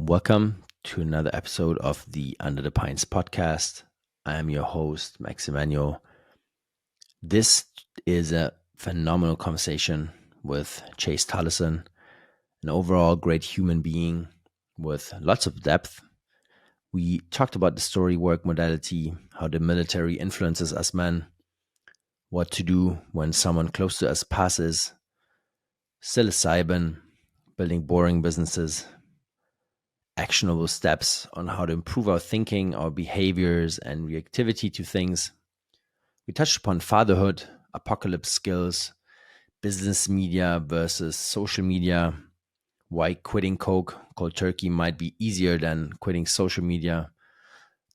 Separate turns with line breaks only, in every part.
Welcome to another episode of the Under the Pines podcast. I am your host, Max Emmanuel. This is a phenomenal conversation with Chase Tolleson, an overall great human being with lots of depth. We talked about the story work modality, how the military influences us men, what to do when someone close to us passes, psilocybin, building boring businesses, actionable steps on how to improve our thinking, our behaviors, and reactivity to things. We touched upon fatherhood, apocalypse skills, business media versus social media, why quitting Coke cold turkey might be easier than quitting social media,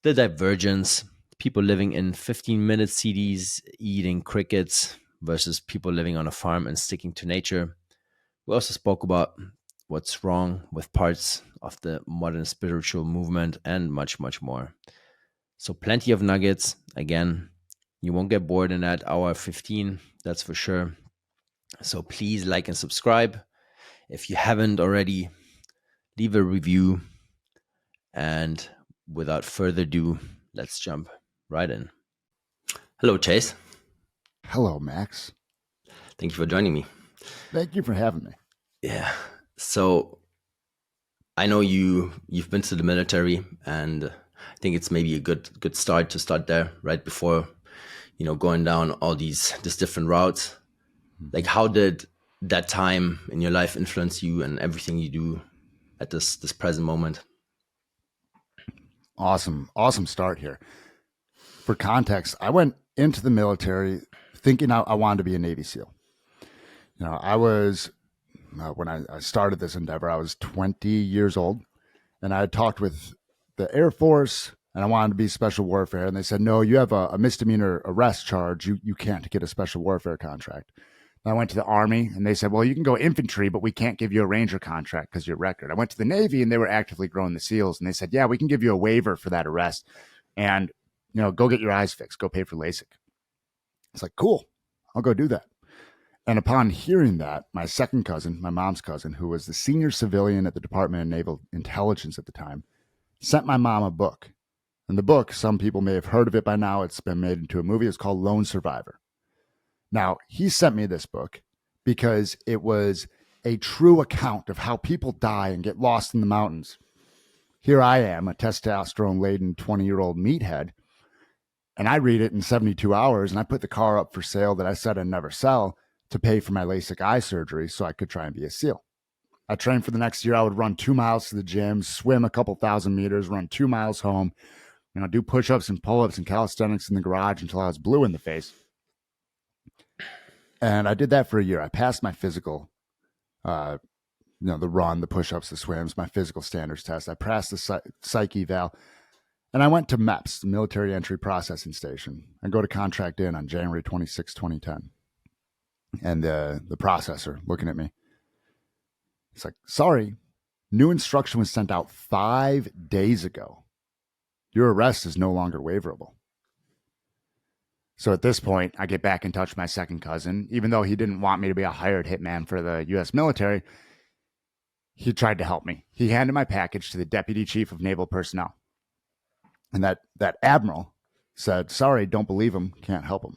the divergence, people living in 15-minute cities eating crickets versus people living on a farm and sticking to nature. We also spoke about what's wrong with parts of the modern spiritual movement and much, much more. So, plenty of nuggets. Again, you won't get bored in that hour 15, that's for sure. So, please like and subscribe. If you haven't already, leave a review. And without further ado, let's jump right in. Hello, Chase.
Hello, Max.
Thank you for joining me.
Thank you for having me.
Yeah. So I know you've been to the military, and I think it's maybe a good start to start there right before, going down all these different routes. Like, how did that time in your life influence you and everything you do at this present moment?
Awesome start here. For context, I went into the military thinking I wanted to be a Navy SEAL. I was, when I started this endeavor, I was 20 years old, and I had talked with the Air Force, and I wanted to be special warfare. And they said, no, you have a misdemeanor arrest charge. You can't get a special warfare contract. I went to the Army, and they said, well, you can go infantry, but we can't give you a Ranger contract because of your record. I went to the Navy, and they were actively growing the SEALs, and they said, yeah, we can give you a waiver for that arrest, and go get your eyes fixed, go pay for LASIK. It's like, cool, I'll go do that. And upon hearing that, my second cousin, my mom's cousin, who was the senior civilian at the Department of Naval Intelligence at the time, sent my mom a book. And the book, some people may have heard of it by now, it's been made into a movie, it's called Lone Survivor. Now, he sent me this book because it was a true account of how people die and get lost in the mountains. Here I am, a testosterone-laden 20-year-old meathead, and I read it in 72 hours, and I put the car up for sale that I said I'd never sell to pay for my LASIK eye surgery so I could try and be a SEAL. I trained for the next year. I would run 2 miles to the gym, swim a couple thousand meters, run 2 miles home, do push-ups and pull-ups and calisthenics in the garage until I was blue in the face. And I did that for a year. I passed my physical, the run, the push-ups, the swims, my physical standards test. I passed the psych eval. And I went to MEPS, the Military Entry Processing Station, and go to contract in on January 26, 2010. And the processor looking at me. It's like, sorry, new instruction was sent out 5 days ago. Your arrest is no longer waiverable. So at this point, I get back in touch with my second cousin. Even though he didn't want me to be a hired hitman for the U.S. military, he tried to help me. He handed my package to the Deputy Chief of Naval Personnel. And that admiral said, sorry, don't believe him, can't help him.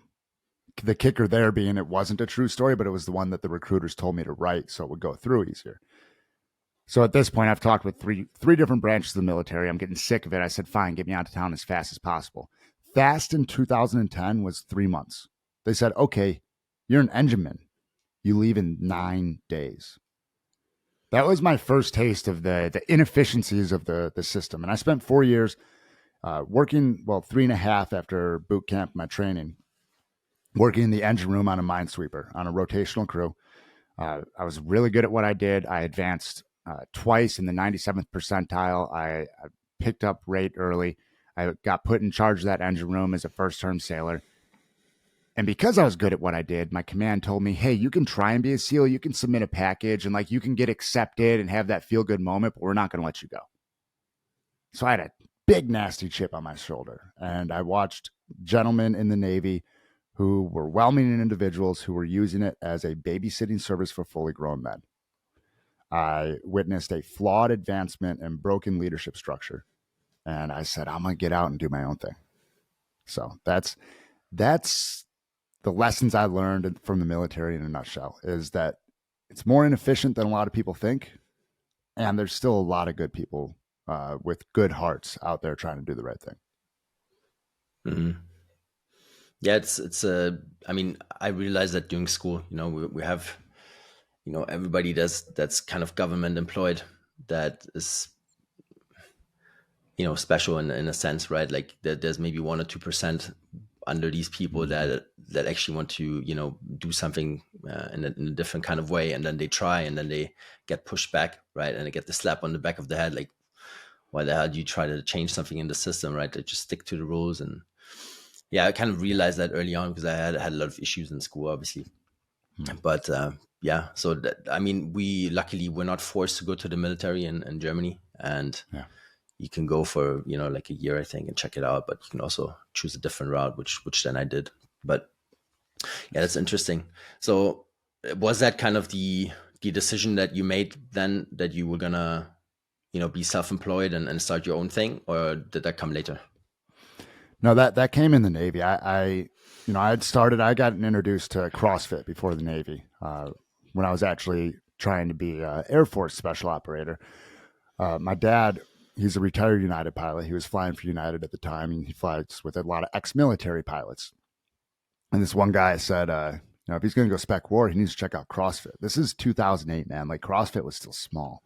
The kicker there being it wasn't a true story, but it was the one that the recruiters told me to write so it would go through easier. So at this point, I've talked with three different branches of the military. I'm getting sick of it. I said, fine, get me out of town as fast as possible. Fast in 2010 was 3 months. They said, okay, you're an engineman. You leave in 9 days. That was my first taste of the inefficiencies of the system. And I spent 4 years working, 3.5 after boot camp, my training, working in the engine room on a minesweeper, on a rotational crew. I was really good at what I did. I advanced twice in the 97th percentile. I picked up rate early. I got put in charge of that engine room as a first-term sailor. And because I was good at what I did, my command told me, hey, you can try and be a SEAL. You can submit a package and you can get accepted and have that feel-good moment, but we're not going to let you go. So I had a big, nasty chip on my shoulder. And I watched gentlemen in the Navy who were well-meaning individuals who were using it as a babysitting service for fully grown men. I witnessed a flawed advancement and broken leadership structure. And I said, I'm going to get out and do my own thing. So that's the lessons I learned from the military in a nutshell, is that it's more inefficient than a lot of people think. And there's still a lot of good people with good hearts out there trying to do the right thing.
Mm-hmm. Yeah, it's I mean, I realized that during school, we have, everybody that's kind of government employed, that is, special in a sense, right? Like there's maybe 1 or 2% under these people that actually want to, do something in a different kind of way, and then they try, and then they get pushed back, right? And they get the slap on the back of the head, like, why the hell do you try to change something in the system, right? They just stick to the rules. And yeah, I kind of realized that early on, because I had a lot of issues in school, obviously. But yeah, so I mean, luckily we're not forced to go to the military in Germany, and
Yeah.
you can go for like a year, I think, and check it out. But you can also choose a different route, which then I did. But yeah, that's interesting. So was that kind of the decision that you made then, that you were gonna be self-employed and start your own thing, or did that come later?
No, that came in the Navy. I I got introduced to CrossFit before the Navy when I was actually trying to be an Air Force special operator. My dad, he's a retired United pilot. He was flying for United at the time, and he flies with a lot of ex-military pilots. And this one guy said, if he's going to go spec war, he needs to check out CrossFit. This is 2008, man. Like, CrossFit was still small.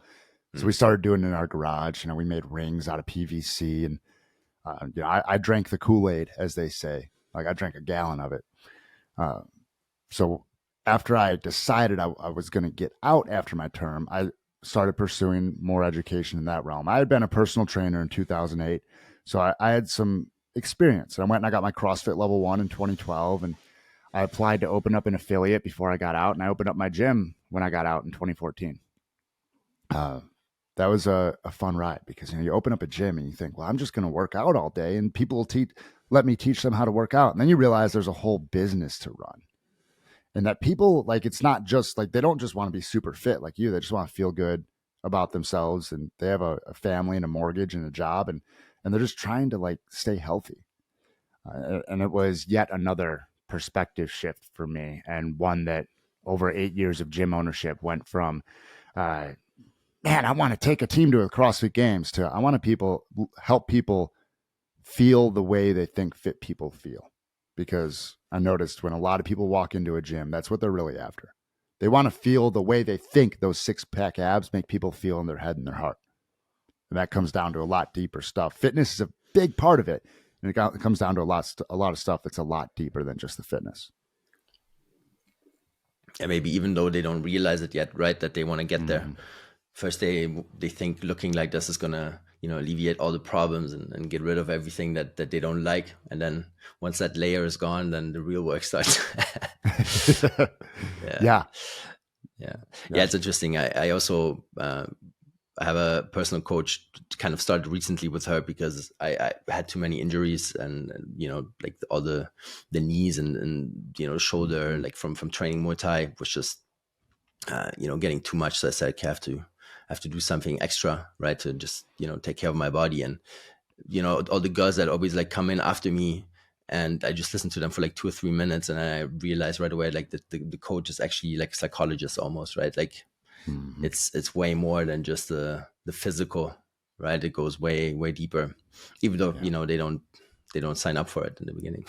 So we started doing it in our garage. We made rings out of PVC, and I drank the Kool-Aid, as they say. Like, I drank a gallon of it. So after I decided I was going to get out after my term, I started pursuing more education in that realm. I had been a personal trainer in 2008, so I had some experience. I went and I got my CrossFit level 1 in 2012, and I applied to open up an affiliate before I got out, and I opened up my gym when I got out in 2014. That was a fun ride, because you open up a gym and you think, well, I'm just going to work out all day, and people will let me teach them how to work out. And then you realize there's a whole business to run, and that people, like, it's not just like, they don't just want to be super fit like you. They just want to feel good about themselves, and they have a family and a mortgage and a job, and they're just trying to, like, stay healthy. And it was yet another perspective shift for me, and one that over 8 years of gym ownership went from, man, I want to take a team to a CrossFit Games, to I want to help people feel the way they think fit people feel. Because I noticed when a lot of people walk into a gym, that's what they're really after. They want to feel the way they think those 6-pack abs make people feel in their head and their heart. And that comes down to a lot deeper stuff. Fitness is a big part of it. And it comes down to a lot of stuff that's a lot deeper than just the fitness.
Yeah, maybe even though they don't realize it yet, right? That they want to get there. First, they think looking like this is gonna, alleviate all the problems and get rid of everything that they don't like. And then once that layer is gone, then the real work starts.
Yeah.
It's interesting. I also I have a personal coach, kind of started recently with her, because I had too many injuries, and like all the knees and shoulder, like from training Muay Thai, was just getting too much. So I said, okay, I have to do something extra, right, to just take care of my body. And all the girls that always like come in after me, and I just listen to them for like 2 or 3 minutes, and I realized right away, like, the coach is actually like a psychologist almost, right? Like, it's way more than just the physical, right? It goes way deeper, even though they don't sign up for it in the beginning.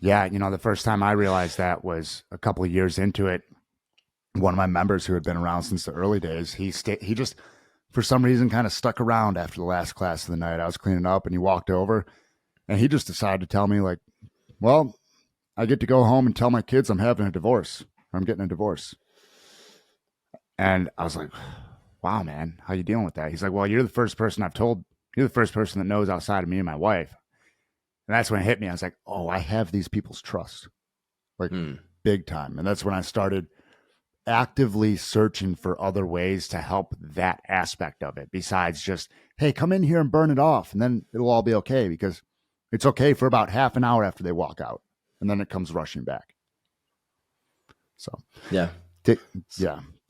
Yeah, the first time I realized that was a couple of years into it. One of my members who had been around since the early days, he just, for some reason, kind of stuck around after the last class of the night. I was cleaning up, and he walked over, and he just decided to tell me, like, well, I get to go home and tell my kids I'm having a divorce, or I'm getting a divorce. And I was like, wow, man, how you dealing with that? He's like, well, you're the first person that knows outside of me and my wife. And that's when it hit me. I was like, oh, I have these people's trust, like, big time. And that's when I started actively searching for other ways to help that aspect of it, besides just, hey, come in here and burn it off, and then it'll all be okay, because it's okay for about half an hour after they walk out, and then it comes rushing back. So
yeah.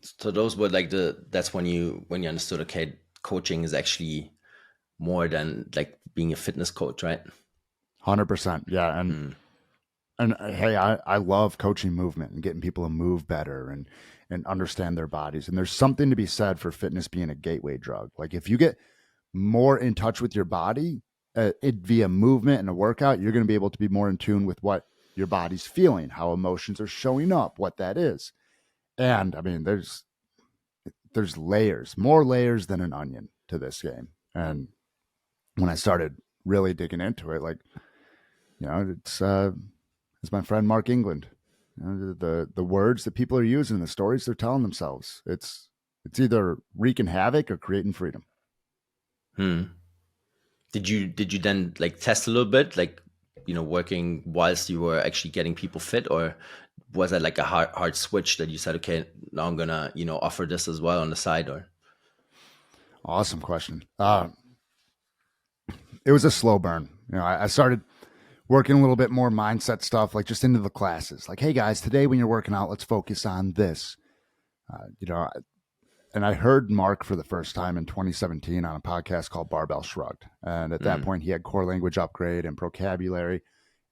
So those were like that's when you understood, okay, coaching is actually more than like being a fitness coach, right?
100%. Yeah.
Mm,
And hey, I love coaching movement and getting people to move better and understand their bodies. And there's something to be said for fitness being a gateway drug. Like if you get more in touch with your body via movement and a workout, you're going to be able to be more in tune with what your body's feeling, how emotions are showing up, what that is. And I mean, there's layers, more layers than an onion to this game. And when I started really digging into it, like, it's as my friend Mark England, the words that people are using, the stories they're telling themselves, it's either wreaking havoc or creating freedom.
hmm. Did you then like test a little bit, like working whilst you were actually getting people fit, or was that like a hard switch that you said, okay, now I'm gonna offer this as well on the side, or?
Awesome question. It was a slow burn. I started working a little bit more mindset stuff, like just into the classes. Like, hey guys, today when you're working out, let's focus on this. Uh, you know, and I heard Mark for the first time in 2017 on a podcast called Barbell Shrugged. And at that
Mm,
point, he had core language upgrade and vocabulary.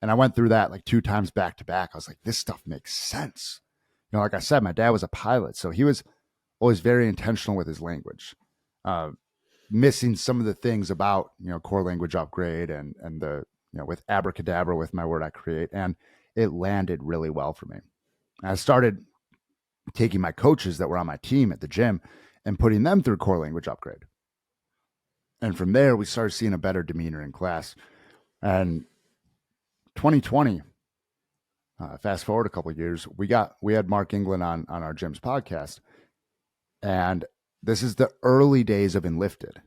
And I went through that like 2 times back to back. I was like, this stuff makes sense. Like I said, my dad was a pilot, so he was always very intentional with his language. Uh, Missing some of the things about core language upgrade and the with abracadabra with my word I create, and it landed really well for me. I started taking my coaches that were on my team at the gym and putting them through core language upgrade, and from there we started seeing a better demeanor in class. And 2020, fast forward a couple of years, we had Mark England on our gym's podcast, and this is the early days of Enlifted.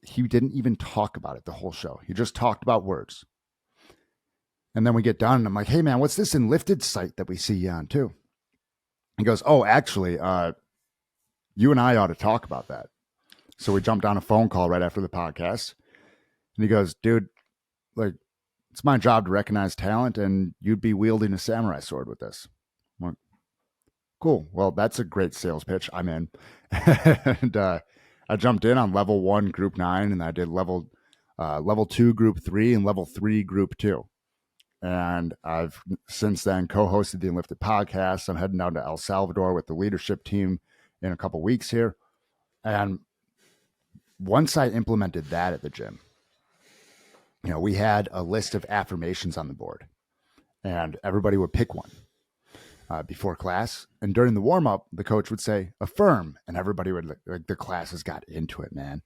He didn't even talk about it the whole show. He just talked about words. And then we get done and I'm like, hey man, what's this Enlifted site that we see you on too? He goes, oh, actually, you and I ought to talk about that. So we jumped on a phone call right after the podcast. And he goes, dude, like, it's my job to recognize talent and you'd be wielding a samurai sword with this. I'm like, cool. Well, that's a great sales pitch. I'm in. And I jumped in on level 1, group 9, and I did level 2, group 3, and level 3, group 2. And I've since then co-hosted the Enlifted podcast. I'm heading down to El Salvador with the leadership team in a couple weeks here. And once I implemented that at the gym, we had a list of affirmations on the board, and everybody would pick one before class. And during the warm-up, the coach would say, affirm, and everybody would, like, the classes got into it, man.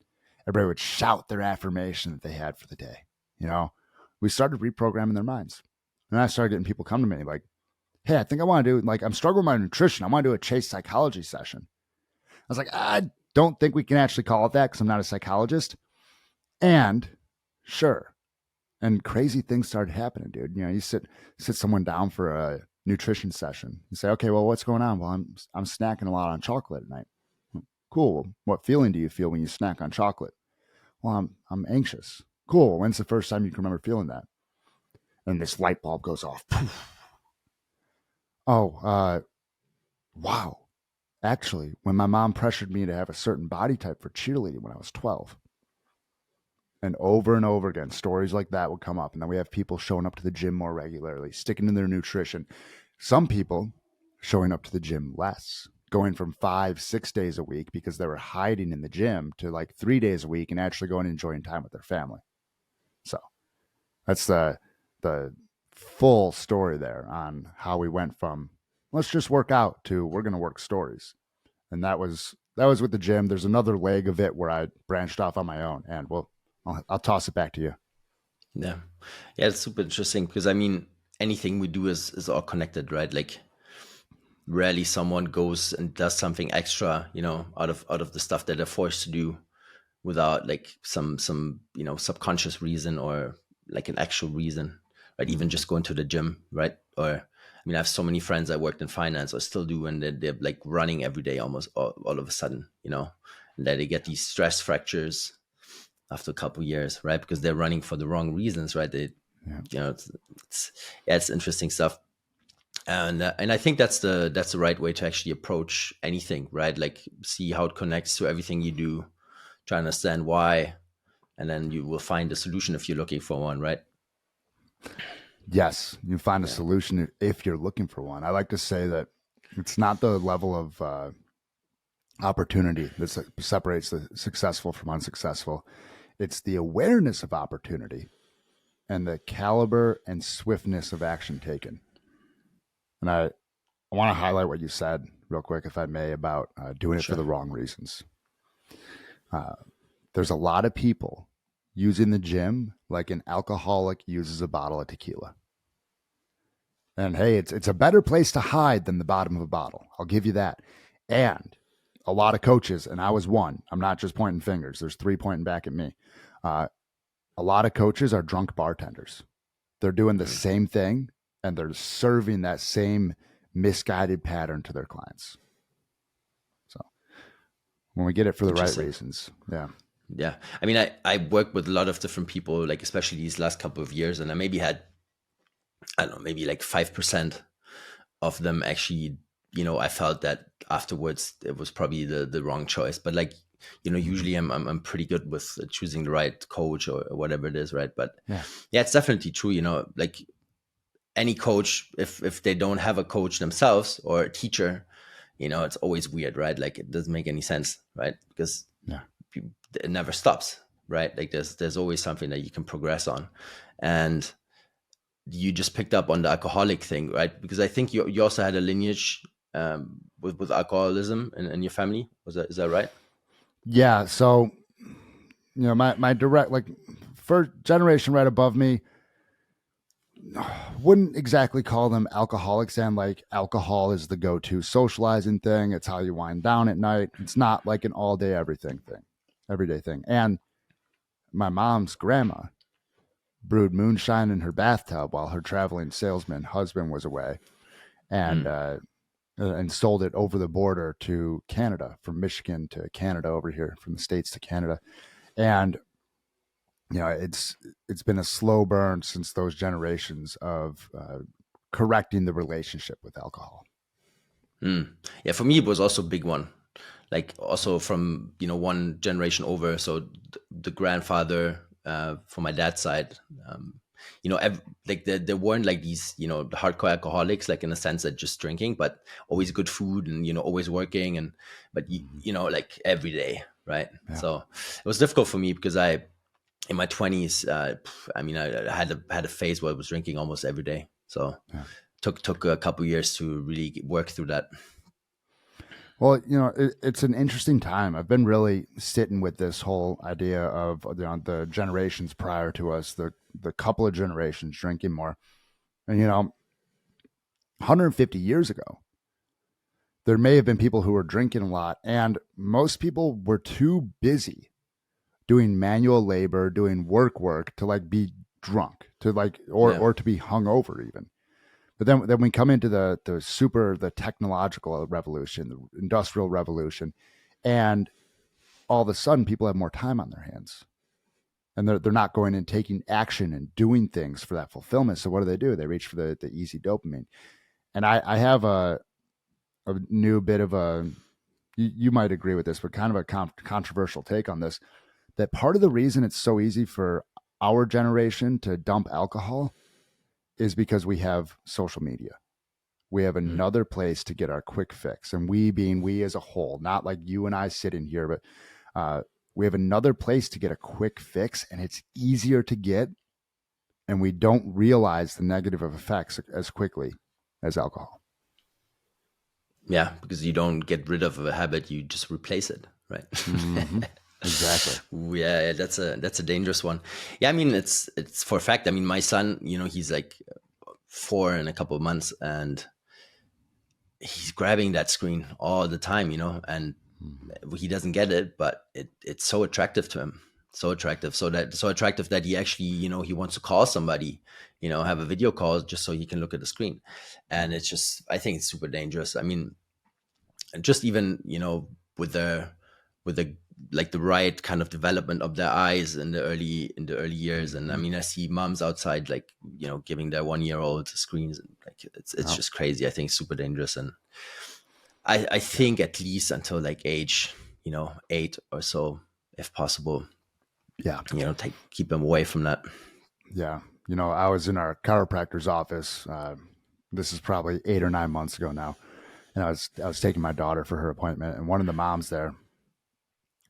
Everybody would shout their affirmation that they had for the day. We started reprogramming their minds. And I started getting people come to me like, hey, I think I want to do, like, I'm struggling with my nutrition. I want to do a Chase psychology session. I was like, I don't think we can actually call it that because I'm not a psychologist. And sure. And crazy things started happening, dude. You sit someone down for a nutrition session. You say, okay, well, what's going on? Well, I'm snacking a lot on chocolate at night. Cool. What feeling do you feel when you snack on chocolate? Well, I'm anxious. Cool. When's the first time you can remember feeling that? And this light bulb goes off. Oh, wow. Actually, when my mom pressured me to have a certain body type for cheerleading when I was 12. And over again, stories like that would come up. And then we have people showing up to the gym more regularly, sticking to their nutrition. Some people showing up to the gym less, going from 5-6 days a week because they were hiding in the gym to like 3 days a week and actually going and enjoying time with their family. So that's the full story there on how we went from let's just work out to we're going to work stories. And that was with the gym. There's another leg of it where I branched off on my own, and I'll toss it back to you.
yeah, yeah, it's super interesting because I mean, anything we do is all connected, right? Like, rarely someone goes and does something extra, out of the stuff that they're forced to do without like some subconscious reason or like an actual reason, right? Even just going to the gym, right? Or I mean, I have so many friends that worked in finance or still do, and they're like running every day almost all of a sudden, and that they get these stress fractures after a couple of years, right? Because they're running for the wrong reasons, right? They,
Yeah.
it's yeah, it's interesting stuff. And I think that's the right way to actually approach anything, right? Like see how it connects to everything you do, try to understand why, and then you will find a solution if you're looking for one, right?
Yes, you find a
Yeah,
solution if you're looking for one. I like to say that it's not the level of opportunity that separates the successful from unsuccessful. It's the awareness of opportunity and the caliber and swiftness of action taken. And I want to highlight what you said real quick, if I may, about doing it for
sure.
the wrong reasons. There's a lot of people using the gym like an alcoholic uses a bottle of tequila. And hey, it's a better place to hide than the bottom of a bottle. I'll give you that. And a lot of coaches, and I was one. I'm not just pointing fingers. There's three pointing back at me. A lot of coaches are drunk bartenders. They're doing the
Mm.
same thing, and they're serving that same misguided pattern to their clients. So when we get it for the right
Interesting.
reasons, yeah,
Yeah. I mean, I work with a lot of different people, like especially these last couple of years, and I maybe had, I don't know, maybe like 5% of them actually, I felt that afterwards it was probably the wrong choice. But like,
mm-hmm.
usually I'm pretty good with choosing the right coach or whatever it is, right? But
Yeah,
yeah, it's definitely true. Like any coach, if they don't have a coach themselves or a teacher, it's always weird, right? Like it doesn't make any sense, right? Because
yeah.
it never stops, right? Like there's always something that you can progress on. And you just picked up on the alcoholic thing, right? Because I think you also had a lineage with alcoholism in your family. Is that right?
Yeah. So, my direct, like, first generation right above me, wouldn't exactly call them alcoholics, and like alcohol is the go-to socializing thing. It's how you wind down at night. It's not like an all day everyday thing. And my mom's grandma brewed moonshine in her bathtub while her traveling salesman husband was away, and
Mm.
uh, and sold it over the border to Canada, from Michigan to Canada, over here from the States to Canada. And it's been a slow burn since those generations of correcting the relationship with alcohol.
Mm. Yeah, for me it was also a big one. Like also from one generation over. So the grandfather for my dad's side, like there weren't like these the hardcore alcoholics, like in a sense that just drinking, but always good food and always working and but
Mm-hmm.
like every day, right?
Yeah.
So it was difficult for me because I in my 20s, I mean, I had a phase where I was drinking almost every day. So
Yeah.
took a couple years to really work through that.
Well, it's an interesting time. I've been really sitting with this whole idea of the generations prior to us, the couple of generations drinking more. And 150 years ago, there may have been people who were drinking a lot, and most people were too busy doing manual labor, doing work to like be drunk, to like
Yeah.
or to be hungover even. But then we come into the technological revolution, the industrial revolution, and all of a sudden people have more time on their hands. And they're not going and taking action and doing things for that fulfillment. So what do? They reach for the easy dopamine. And I have a new bit of a, you might agree with this, but kind of a controversial take on this, that part of the reason it's so easy for our generation to dump alcohol is because we have social media. We have
Mm.
another place to get our quick fix. And we being we as a whole, not like you and I sitting here, but we have another place to get a quick fix, and it's easier to get. And we don't realize the negative effects as quickly as alcohol.
Yeah, because you don't get rid of a habit, you just replace it, right?
Mm-hmm. Exactly.
Yeah, that's a dangerous one. Yeah, I mean it's for a fact. I mean, my son, he's like 4 in a couple of months, and he's grabbing that screen all the time, and
Mm-hmm.
he doesn't get it, but it's so attractive to him, so attractive that he actually he wants to call somebody, have a video call just so he can look at the screen, and it's just I think it's super dangerous. I mean, and just even with the like the right kind of development of their eyes in the early years. And I mean, I see moms outside, like, giving their 1-year-old screens, and like it's
Oh,
just crazy. I think super dangerous. And I think at least until like age, 8 or so, if possible,
yeah.
keep them away from that.
Yeah. I was in our chiropractor's office. This is probably 8 or 9 months ago now. And I was taking my daughter for her appointment, and one of the moms there,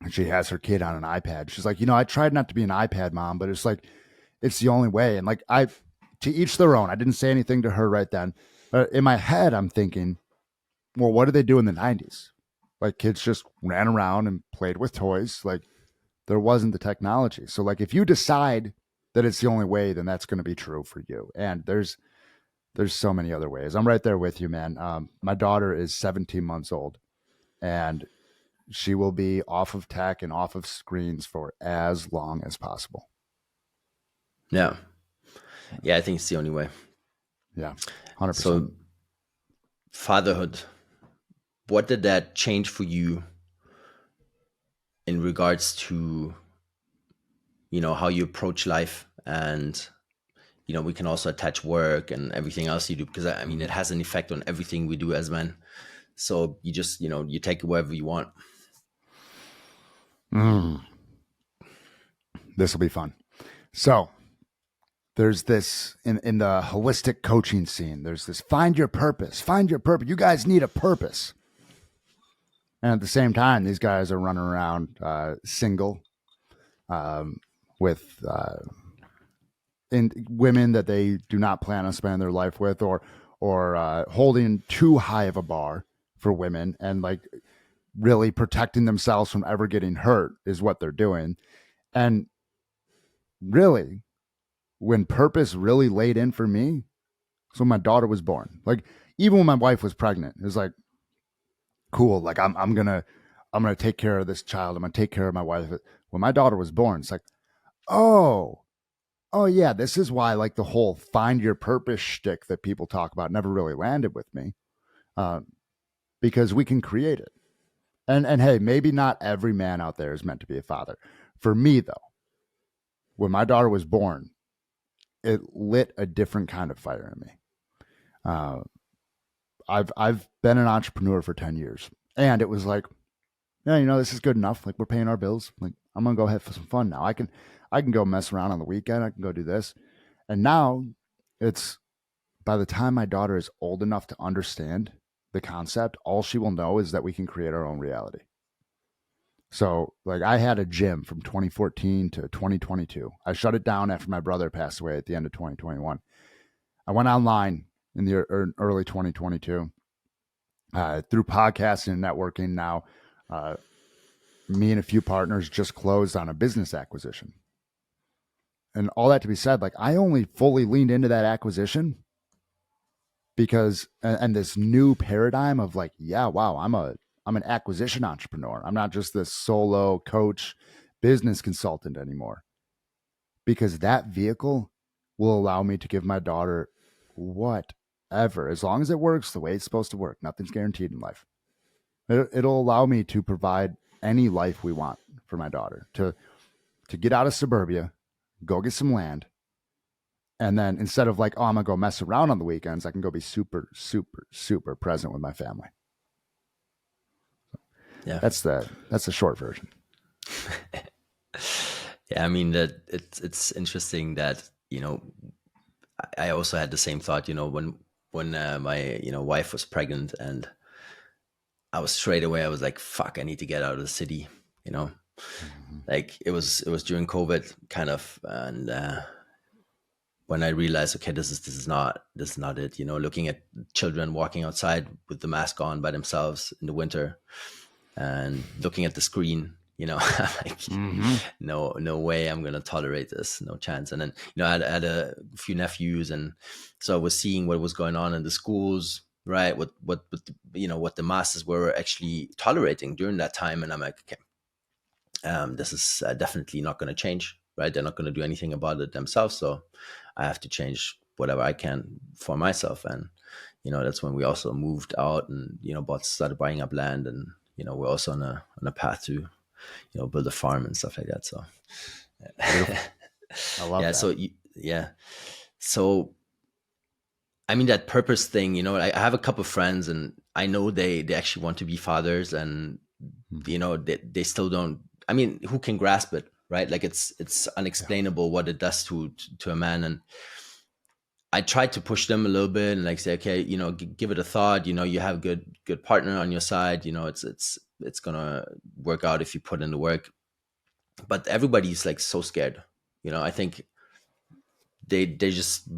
and she has her kid on an iPad. She's like, I tried not to be an iPad mom, but it's like, it's the only way. And like, to each their own. I didn't say anything to her right then. But in my head, I'm thinking, well, what did they do in the 90s? Like, kids just ran around and played with toys. Like, there wasn't the technology. So like, if you decide that it's the only way, then that's going to be true for you. And there's so many other ways. I'm right there with you, man. My daughter is 17 months old, and she will be off of tech and off of screens for as long as possible.
Yeah. Yeah, I think it's the only way.
Yeah, 100%.
So fatherhood, what did that change for you in regards to, how you approach life? And, we can also attach work and everything else you do, because I mean, it has an effect on everything we do as men. So you just, you take it wherever you want.
This will be fun. So there's this in the holistic coaching scene, there's this find your purpose. You guys need a purpose. And at the same time, these guys are running around single, with in women that they do not plan on spending their life with, or holding too high of a bar for women, and like really protecting themselves from ever getting hurt is what they're doing. And really, when purpose really laid in for me, so my daughter was born. Like, even when my wife was pregnant, it was like, cool. Like, I'm gonna take care of this child. I'm gonna take care of my wife. When my daughter was born, it's like, oh yeah, this is why like the whole find your purpose shtick that people talk about never really landed with me, because we can create it. And hey, maybe not every man out there is meant to be a father. For me, though, when my daughter was born, it lit a different kind of fire in me. I've been an entrepreneur for 10 years, and it was like, yeah, this is good enough. Like, we're paying our bills. Like, I'm gonna go have some fun now. I can go mess around on the weekend. I can go do this. And now it's, by the time my daughter is old enough to understand the concept, all she will know is that we can create our own reality. So like, I had a gym from 2014 to 2022. I shut it down after my brother passed away at the end of 2021. I went online in the early 2022, through podcasting and networking. Now, me and a few partners just closed on a business acquisition. And all that to be said, like, I only fully leaned into that acquisition because, and this new paradigm of like, yeah, wow, I'm an acquisition entrepreneur. I'm not just this solo coach business consultant anymore, because that vehicle will allow me to give my daughter whatever, as long as it works the way it's supposed to work. Nothing's guaranteed in life. It'll allow me to provide any life we want for my daughter, to get out of suburbia, go get some land. And then instead of like, oh, I'm gonna go mess around on the weekends, I can go be super, super, super present with my family.
Yeah.
That's the short version.
Yeah. I mean, that it's interesting that, I also had the same thought, when my, wife was pregnant, and I was straight away, I was like, fuck, I need to get out of the city, like it was during COVID kind of. And, when I realized, okay, this is not it, looking at children walking outside with the mask on by themselves in the winter, and looking at the screen, like, no way I'm going to tolerate this, no chance. And then, I had a few nephews, and so I was seeing what was going on in the schools, right? What the masses were actually tolerating during that time. And I'm like, okay, this is definitely not going to change, right? They're not going to do anything about it themselves. So I have to change whatever I can for myself. And, that's when we also moved out and, started buying up land. And, we're also on a path to build a farm and stuff like that. So
Beautiful. I love
yeah,
that.
yeah. So I mean, that purpose thing, I have a couple of friends, and I know they actually want to be fathers, and
Mm.
they still don't. I mean, who can grasp it, right? Like it's
Yeah.
unexplainable what it does to a man. And I tried to push them a little bit and like say, okay, give it a thought. You have a good partner on your side. It's gonna work out if you put in the work. But everybody's like so scared. I think they just,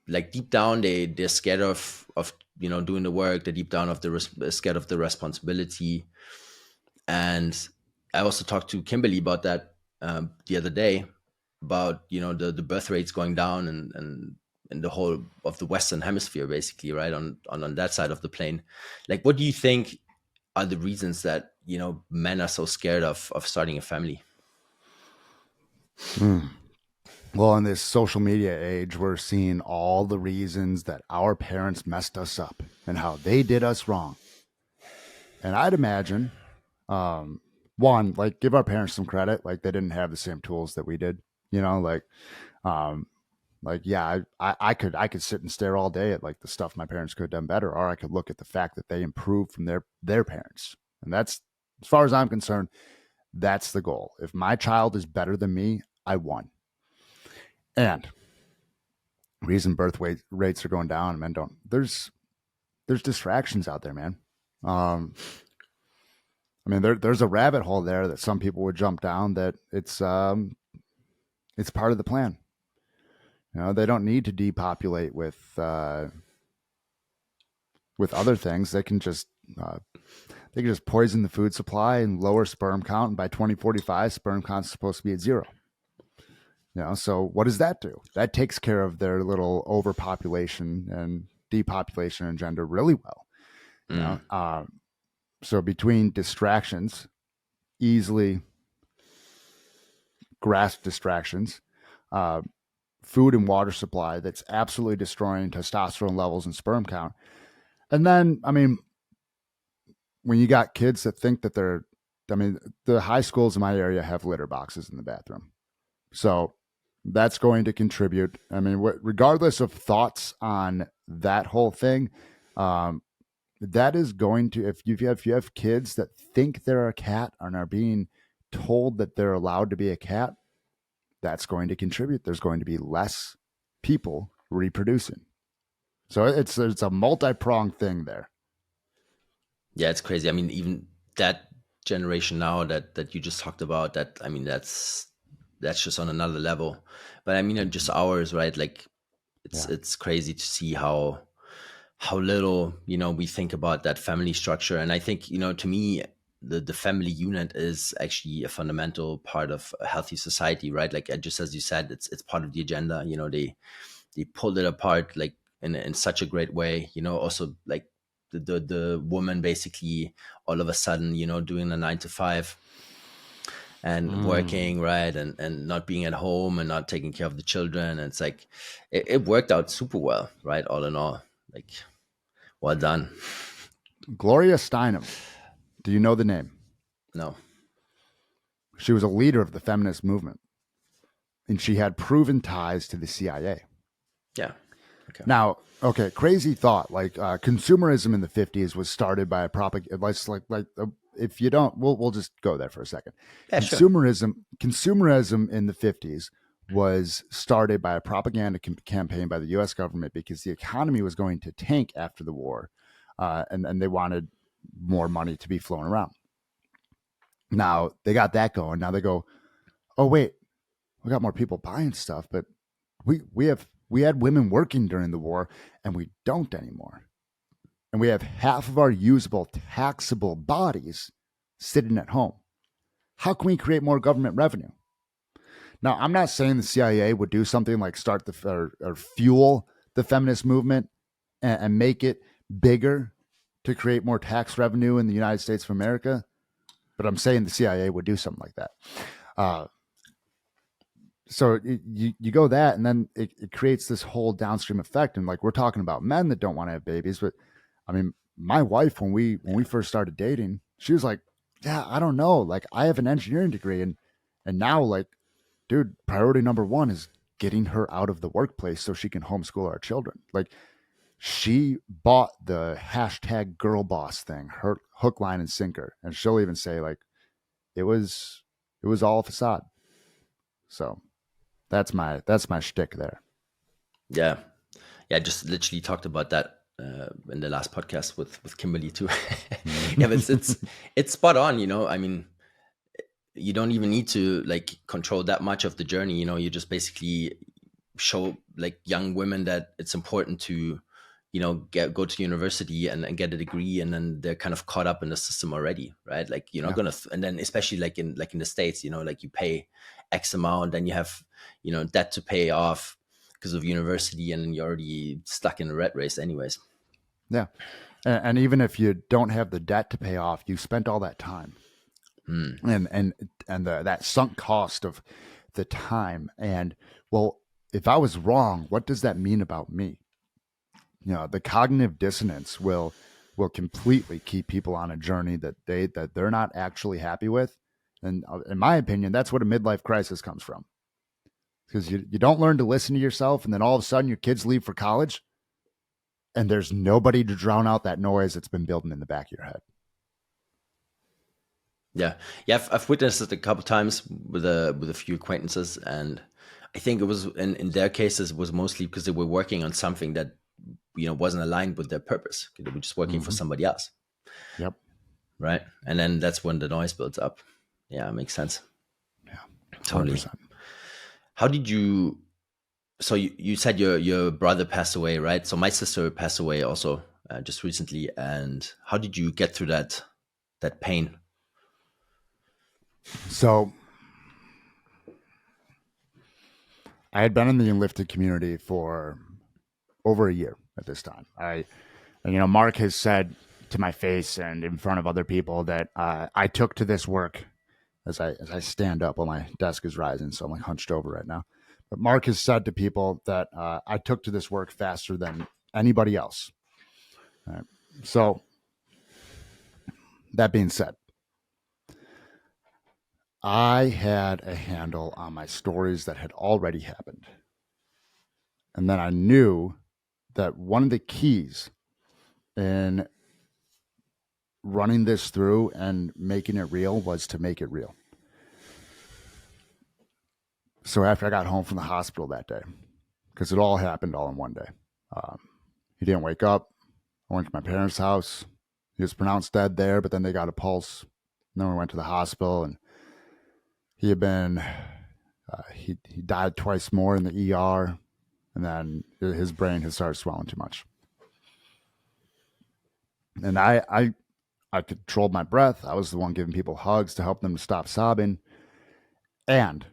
like, deep down they're scared of doing the work. They're deep down scared of the responsibility. And I also talked to Kimberly about that the other day, about the birth rates going down, and in the whole of the Western Hemisphere, basically, right on that side of the plane. Like, what do you think are the reasons that men are so scared of starting a family?
Mm. Well, in this social media age, we're seeing all the reasons that our parents messed us up and how they did us wrong. And I'd imagine, um, one, like, give our parents some credit. Like, they didn't have the same tools that we did. Um, yeah, I could sit and stare all day at like the stuff my parents could have done better, or I could look at the fact that they improved from their parents. And that's, as far as I'm concerned, that's the goal. If my child is better than me, I won. And reason rates are going down, men don't. There's distractions out there, man. Um, I mean, there's a rabbit hole there that some people would jump down. That it's part of the plan. They don't need to depopulate with other things. They can just poison the food supply and lower sperm count. And by 2045, sperm count's supposed to be at zero. So what does that do? That takes care of their little overpopulation and depopulation agenda really well. You
Mm.
know, so between distractions, easily grasped distractions, uh, food and water supply that's absolutely destroying testosterone levels and sperm count, and then, I mean, when you got kids that think that I mean, the high schools in my area have litter boxes in the bathroom. So that's going to contribute. I mean, regardless of thoughts on that whole thing, um, that is going to, if you have kids that think they're a cat and are being told that they're allowed to be a cat, that's going to contribute. There's going to be less people reproducing. So it's a multi-pronged thing there.
Yeah, it's crazy. I mean, even that generation now that you just talked about, that, I mean, that's just on another level. But I mean, just ours, right? Like, it's
Yeah.
it's crazy to see how little we think about that family structure. And I think, to me, the family unit is actually a fundamental part of a healthy society, right? Like, just as you said, it's part of the agenda. They pulled it apart, like, in such a great way. Also, like, the woman basically all of a sudden, doing a 9 to 5 and
Mm.
working, right, and not being at home and not taking care of the children. And it's like, it worked out super well, right, all in all. Like, well done.
Gloria Steinem. Do you know the name?
No.
She was a leader of the feminist movement, and she had proven ties to the CIA.
Yeah. Okay.
Now, okay, crazy thought. Like, consumerism in the 50s was started by a propaganda. If you don't, we'll just go there for a second.
Yeah, sure.
Consumerism in the 50s was started by a propaganda campaign by the U.S. government because the economy was going to tank after the war, and they wanted more money to be flown around. Now they got that going. Now they go, oh wait, we got more people buying stuff, but we had women working during the war, and we don't anymore. And we have half of our usable taxable bodies sitting at home. How can we create more government revenue? Now, I'm not saying the CIA would do something like start or fuel the feminist movement and make it bigger to create more tax revenue in the United States of America, but I'm saying the CIA would do something like that. Uh, so you go that, and then it creates this whole downstream effect. And like, we're talking about men that don't want to have babies, but I mean, my wife, when we
Yeah.
first started dating, she was like yeah, I don't know. Like, I have an engineering degree, and now, like, dude, priority number one is getting her out of the workplace so she can homeschool our children. Like, she bought the hashtag girl boss thing, her hook, line, and sinker. And she'll even say, like, it was all a facade. So that's my shtick there.
Yeah, yeah. I just literally talked about that in the last podcast with Kimberly too. Yeah, but it's spot on. I mean, you don't even need to like control that much of the journey. You just basically show like young women that it's important to go to university and get a degree, and then they're kind of caught up in the system already, right? Like you're not
Yeah.
gonna and then especially like in the States, like you pay X amount, then you have debt to pay off because of university, and then you're already stuck in the rat race anyways.
Yeah. And even if you don't have the debt to pay off, you spent all that time.
Mm.
And that sunk cost of the time. And well, if I was wrong, what does that mean about me? The cognitive dissonance will completely keep people on a journey that they're not actually happy with. And in my opinion, that's what a midlife crisis comes from. Because you don't learn to listen to yourself, and then all of a sudden your kids leave for college, and there's nobody to drown out that noise that's been building in the back of your head.
Yeah, yeah. I've witnessed it a couple times with a few acquaintances, and I think it was in their cases it was mostly because they were working on something that wasn't aligned with their purpose. They were just working for
Mm-hmm.
somebody else,
Yep.
right? And then that's when the noise builds up. Yeah, it makes sense.
Yeah.
Totally.
100%.
How did you? So you said your brother passed away, right? So my sister passed away also just recently. And how did you get through that pain?
So I had been in the enlifted community for over a year at this time. Mark has said to my face and in front of other people that I took to this work as I stand up while my desk is rising, so I'm like hunched over right now. But Mark has said to people that I took to this work faster than anybody else. Right. So that being said, I had a handle on my stories that had already happened. And then I knew that one of the keys in running this through and making it real was to make it real. So after I got home from the hospital that day, because it all happened all in one day, he didn't wake up. I went to my parents' house. He was pronounced dead there, but then they got a pulse. And then we went to the hospital, and he had been, he died twice more in the ER, and then his brain had started swelling too much. And I controlled my breath. I was the one giving people hugs to help them to stop sobbing. And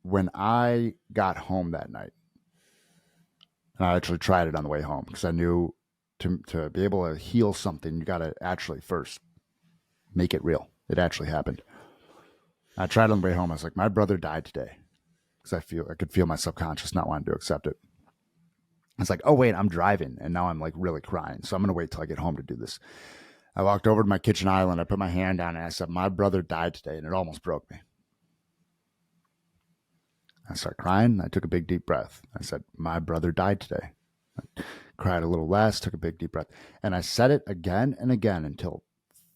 when I got home that night, and I actually tried it on the way home because I knew to be able to heal something, you got to actually first make it real. It actually happened. I tried on the way home. I was like, my brother died today, because I could feel my subconscious not wanting to accept it. It's like, oh wait, I'm driving, and now I'm like really crying. So I'm gonna wait till I get home to do this. I walked over to my kitchen island. I put my hand down and I said, my brother died today, and it almost broke me. I started crying. I took a big deep breath. I said, my brother died today. I cried a little less, took a big deep breath, and I said it again and again until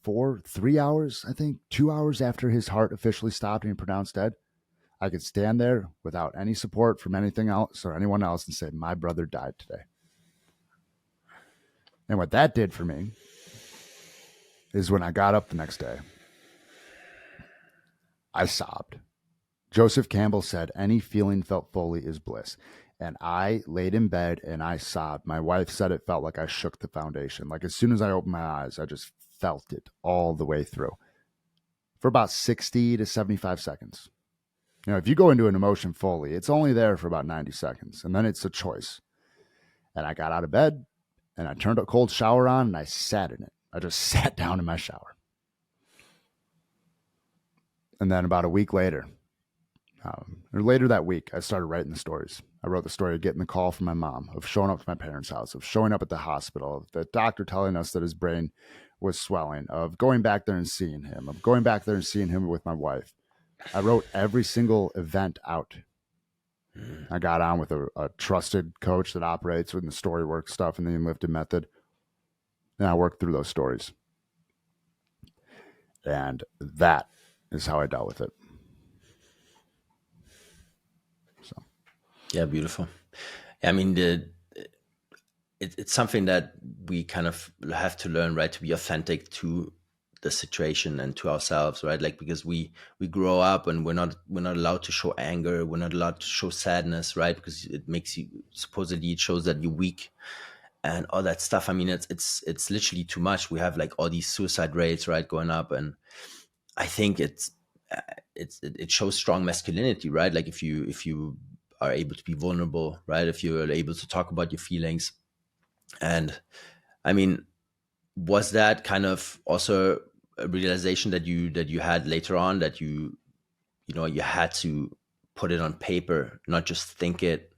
3 hours, I think 2 hours after his heart officially stopped and he pronounced dead. I could stand there without any support from anything else or anyone else and say, my brother died today. And what that did for me is when I got up the next day, I sobbed. Joseph Campbell said, any feeling felt fully is bliss. And I laid in bed and I sobbed. My wife said it felt like I shook the foundation. Like as soon as I opened my eyes, I just felt it all the way through for about 60 to 75 seconds. If you go into an emotion fully, it's only there for about 90 seconds, and then it's a choice. And I got out of bed, and I turned a cold shower on, and I sat in it. I just sat down in my shower. And then about a week later, or later that week, I started writing the stories. I wrote the story of getting the call from my mom, of showing up to my parents' house, of showing up at the hospital, of the doctor telling us that his brain was swelling, of going back there and seeing him, of going back there and seeing him with my wife. I wrote every single event out. I got on with a trusted coach that operates with the story work stuff and the Unlifted method. And I worked through those stories. And that is how I dealt with it. So,
Yeah, beautiful. I mean, it's something that we kind of have to learn, right, to be authentic to the situation and to ourselves, right? Like, because we grow up and we're not allowed to show anger, we're not allowed to show sadness, right? Because it makes you, supposedly it shows that you're weak and all that stuff. I mean, it's literally too much. We have like all these suicide rates, right, going up, and I think it shows strong masculinity, right? Like if you are able to be vulnerable, right? If you are able to talk about your feelings. And I mean, was that kind of also a realization that you had later on, that you had to put it on paper, not just think it,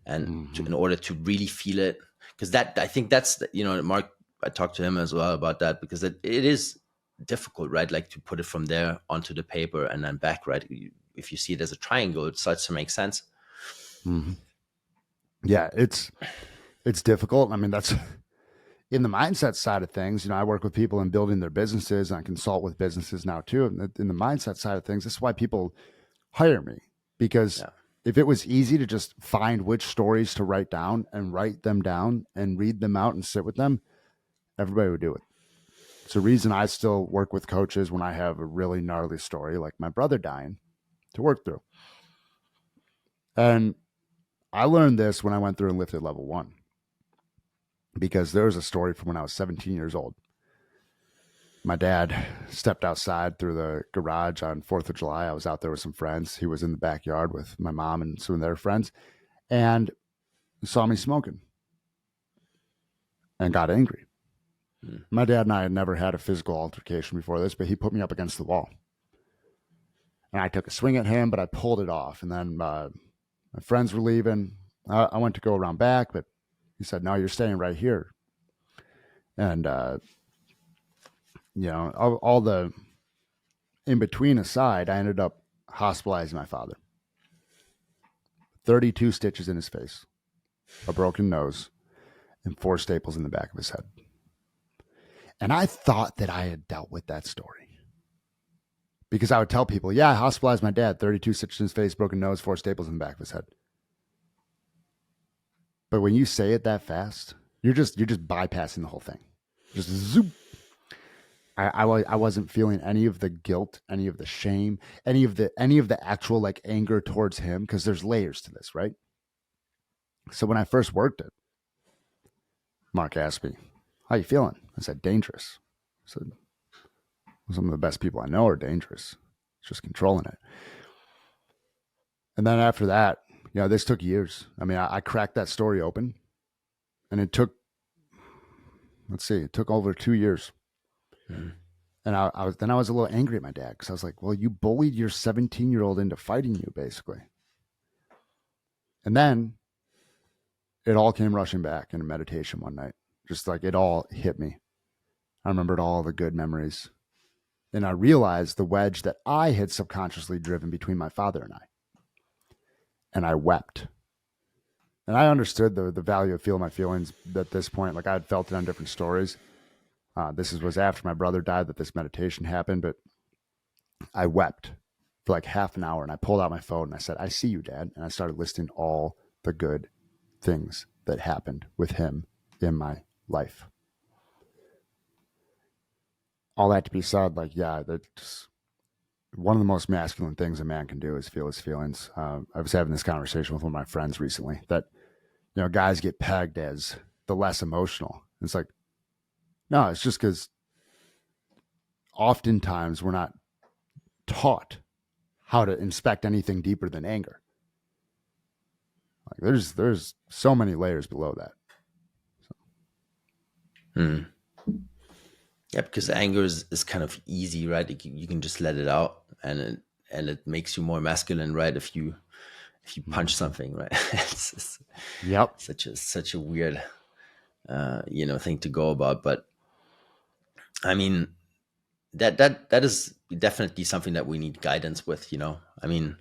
and in order to really feel it? Because that, I think that's Mark, I talked to him as well about that, because it is difficult, right? Like to put it from there onto the paper and then back, right? If you see it as a triangle, it starts to make sense.
yeah, it's difficult. I mean, that's in the mindset side of things. I work with people in building their businesses, and I consult with businesses now too. And in the mindset side of things, this is why people hire me, because if it was easy to just find which stories to write down and write them down and read them out and sit with them, everybody would do it. It's the reason I still work with coaches when I have a really gnarly story, like my brother dying, to work through. And I learned this when I went through and lifted level 1, because there was a story from when I was 17 years old. My dad stepped outside through the garage on 4th of July. I was out there with some friends. He was in the backyard with my mom and some of their friends, and saw me smoking and got angry. My dad and I had never had a physical altercation before this, but he put me up against the wall. And I took a swing at him, but I pulled it off. And then my friends were leaving. I went to go around back, but he said, "No, you're staying right here." And, all the in between aside, I ended up hospitalizing my father. 32 stitches in his face, a broken nose, and 4 staples in the back of his head. And I thought that I had dealt with that story, because I would tell people, "Yeah, I hospitalized my dad, 32 stitches in his face, broken nose, 4 staples in the back of his head." But when you say it that fast, you're just bypassing the whole thing. Just zoop. I wasn't feeling any of the guilt, any of the shame, any of the actual like anger towards him, because there's layers to this, right? So when I first worked it, Mark asked me, "How you feeling?" I said, "Dangerous." I said, "Some of the best people I know are dangerous. It's just controlling it." And then after that, this took years. I mean, I cracked that story open, and it took over 2 years. And I was a little angry at my dad, because I was like, "Well, you bullied your 17-year-old into fighting you, basically." And then it all came rushing back in a meditation one night. Just like it all hit me. I remembered all the good memories. And I realized the wedge that I had subconsciously driven between my father and I. And I wept. And I understood the value of feeling my feelings at this point. Like I had felt it on different stories. This was after my brother died that this meditation happened, but I wept for like half an hour, and I pulled out my phone and I said, "I see you, Dad." And I started listing all the good things that happened with him in my life. All that to be said, like, yeah, that's one of the most masculine things a man can do is feel his feelings. I was having this conversation with one of my friends recently that, guys get pegged as the less emotional. It's like, no, it's just because oftentimes we're not taught how to inspect anything deeper than anger. Like there's so many layers below that.
So. Yeah, because anger is kind of easy, right? You can just let it out, and it makes you more masculine, right? If you punch something, right? It's such a weird thing to go about. But I mean, that is definitely something that we need guidance with, I mean,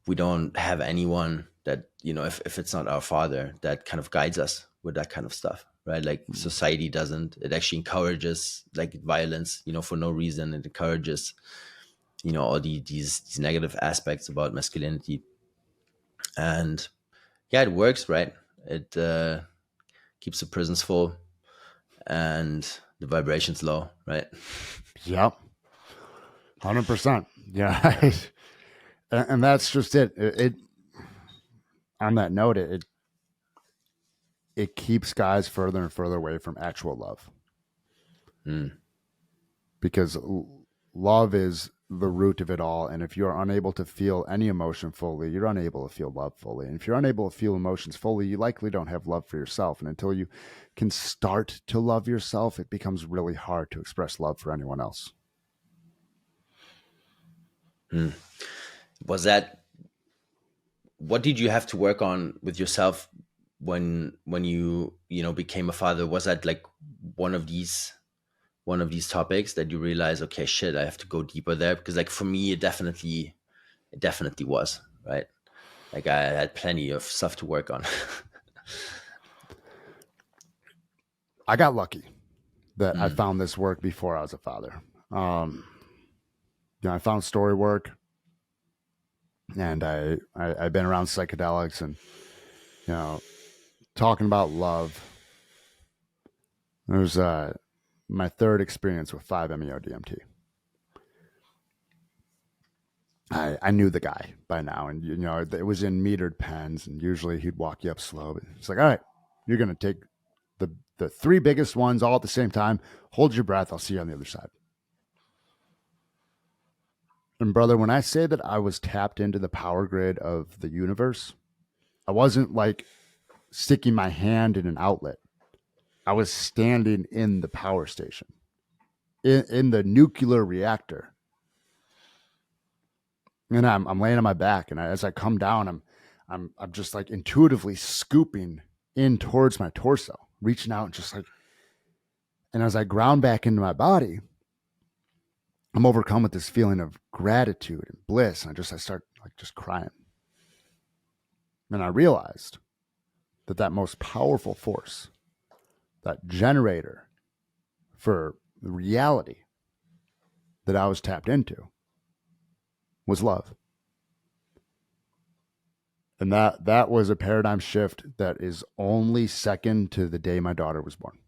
we don't have anyone that, if it's not our father that kind of guides us with that kind of stuff, right? Like society doesn't. It actually encourages like violence, for no reason. It encourages, all these negative aspects about masculinity. And yeah, it works, right? It keeps the prisons full and the vibrations low, right?
Yep. 100%. Yeah. And that's just it. On that note, it keeps guys further and further away from actual love.
Mm.
Because love is the root of it all. And if you're unable to feel any emotion fully, you're unable to feel love fully. And if you're unable to feel emotions fully, you likely don't have love for yourself. And until you can start to love yourself, it becomes really hard to express love for anyone else.
Mm. Was that, what did you have to work on with yourself when you became a father? Was that like one of these topics that you realize, okay, shit, I have to go deeper there? Because like for me, it definitely was, right? Like I had plenty of stuff to work on.
I got lucky that I
Mm.
found this work before I was a father. I found story work, and I've been around psychedelics and talking about love. It was my third experience with 5-MeO DMT. I knew the guy by now, and it was in metered pens, and usually he'd walk you up slow. But it's like, all right, you're gonna take the three biggest ones all at the same time. Hold your breath. I'll see you on the other side. And brother, when I say that I was tapped into the power grid of the universe, I wasn't like sticking my hand in an outlet. I was standing in the power station, in the nuclear reactor. And I'm laying on my back, and as I come down, I'm just like intuitively scooping in towards my torso, reaching out, and just like, and as I ground back into my body, I'm overcome with this feeling of gratitude and bliss, and I start like just crying. And I realized that most powerful force, that generator for the reality that I was tapped into, was love. And that was a paradigm shift that is only second to the day my daughter was born.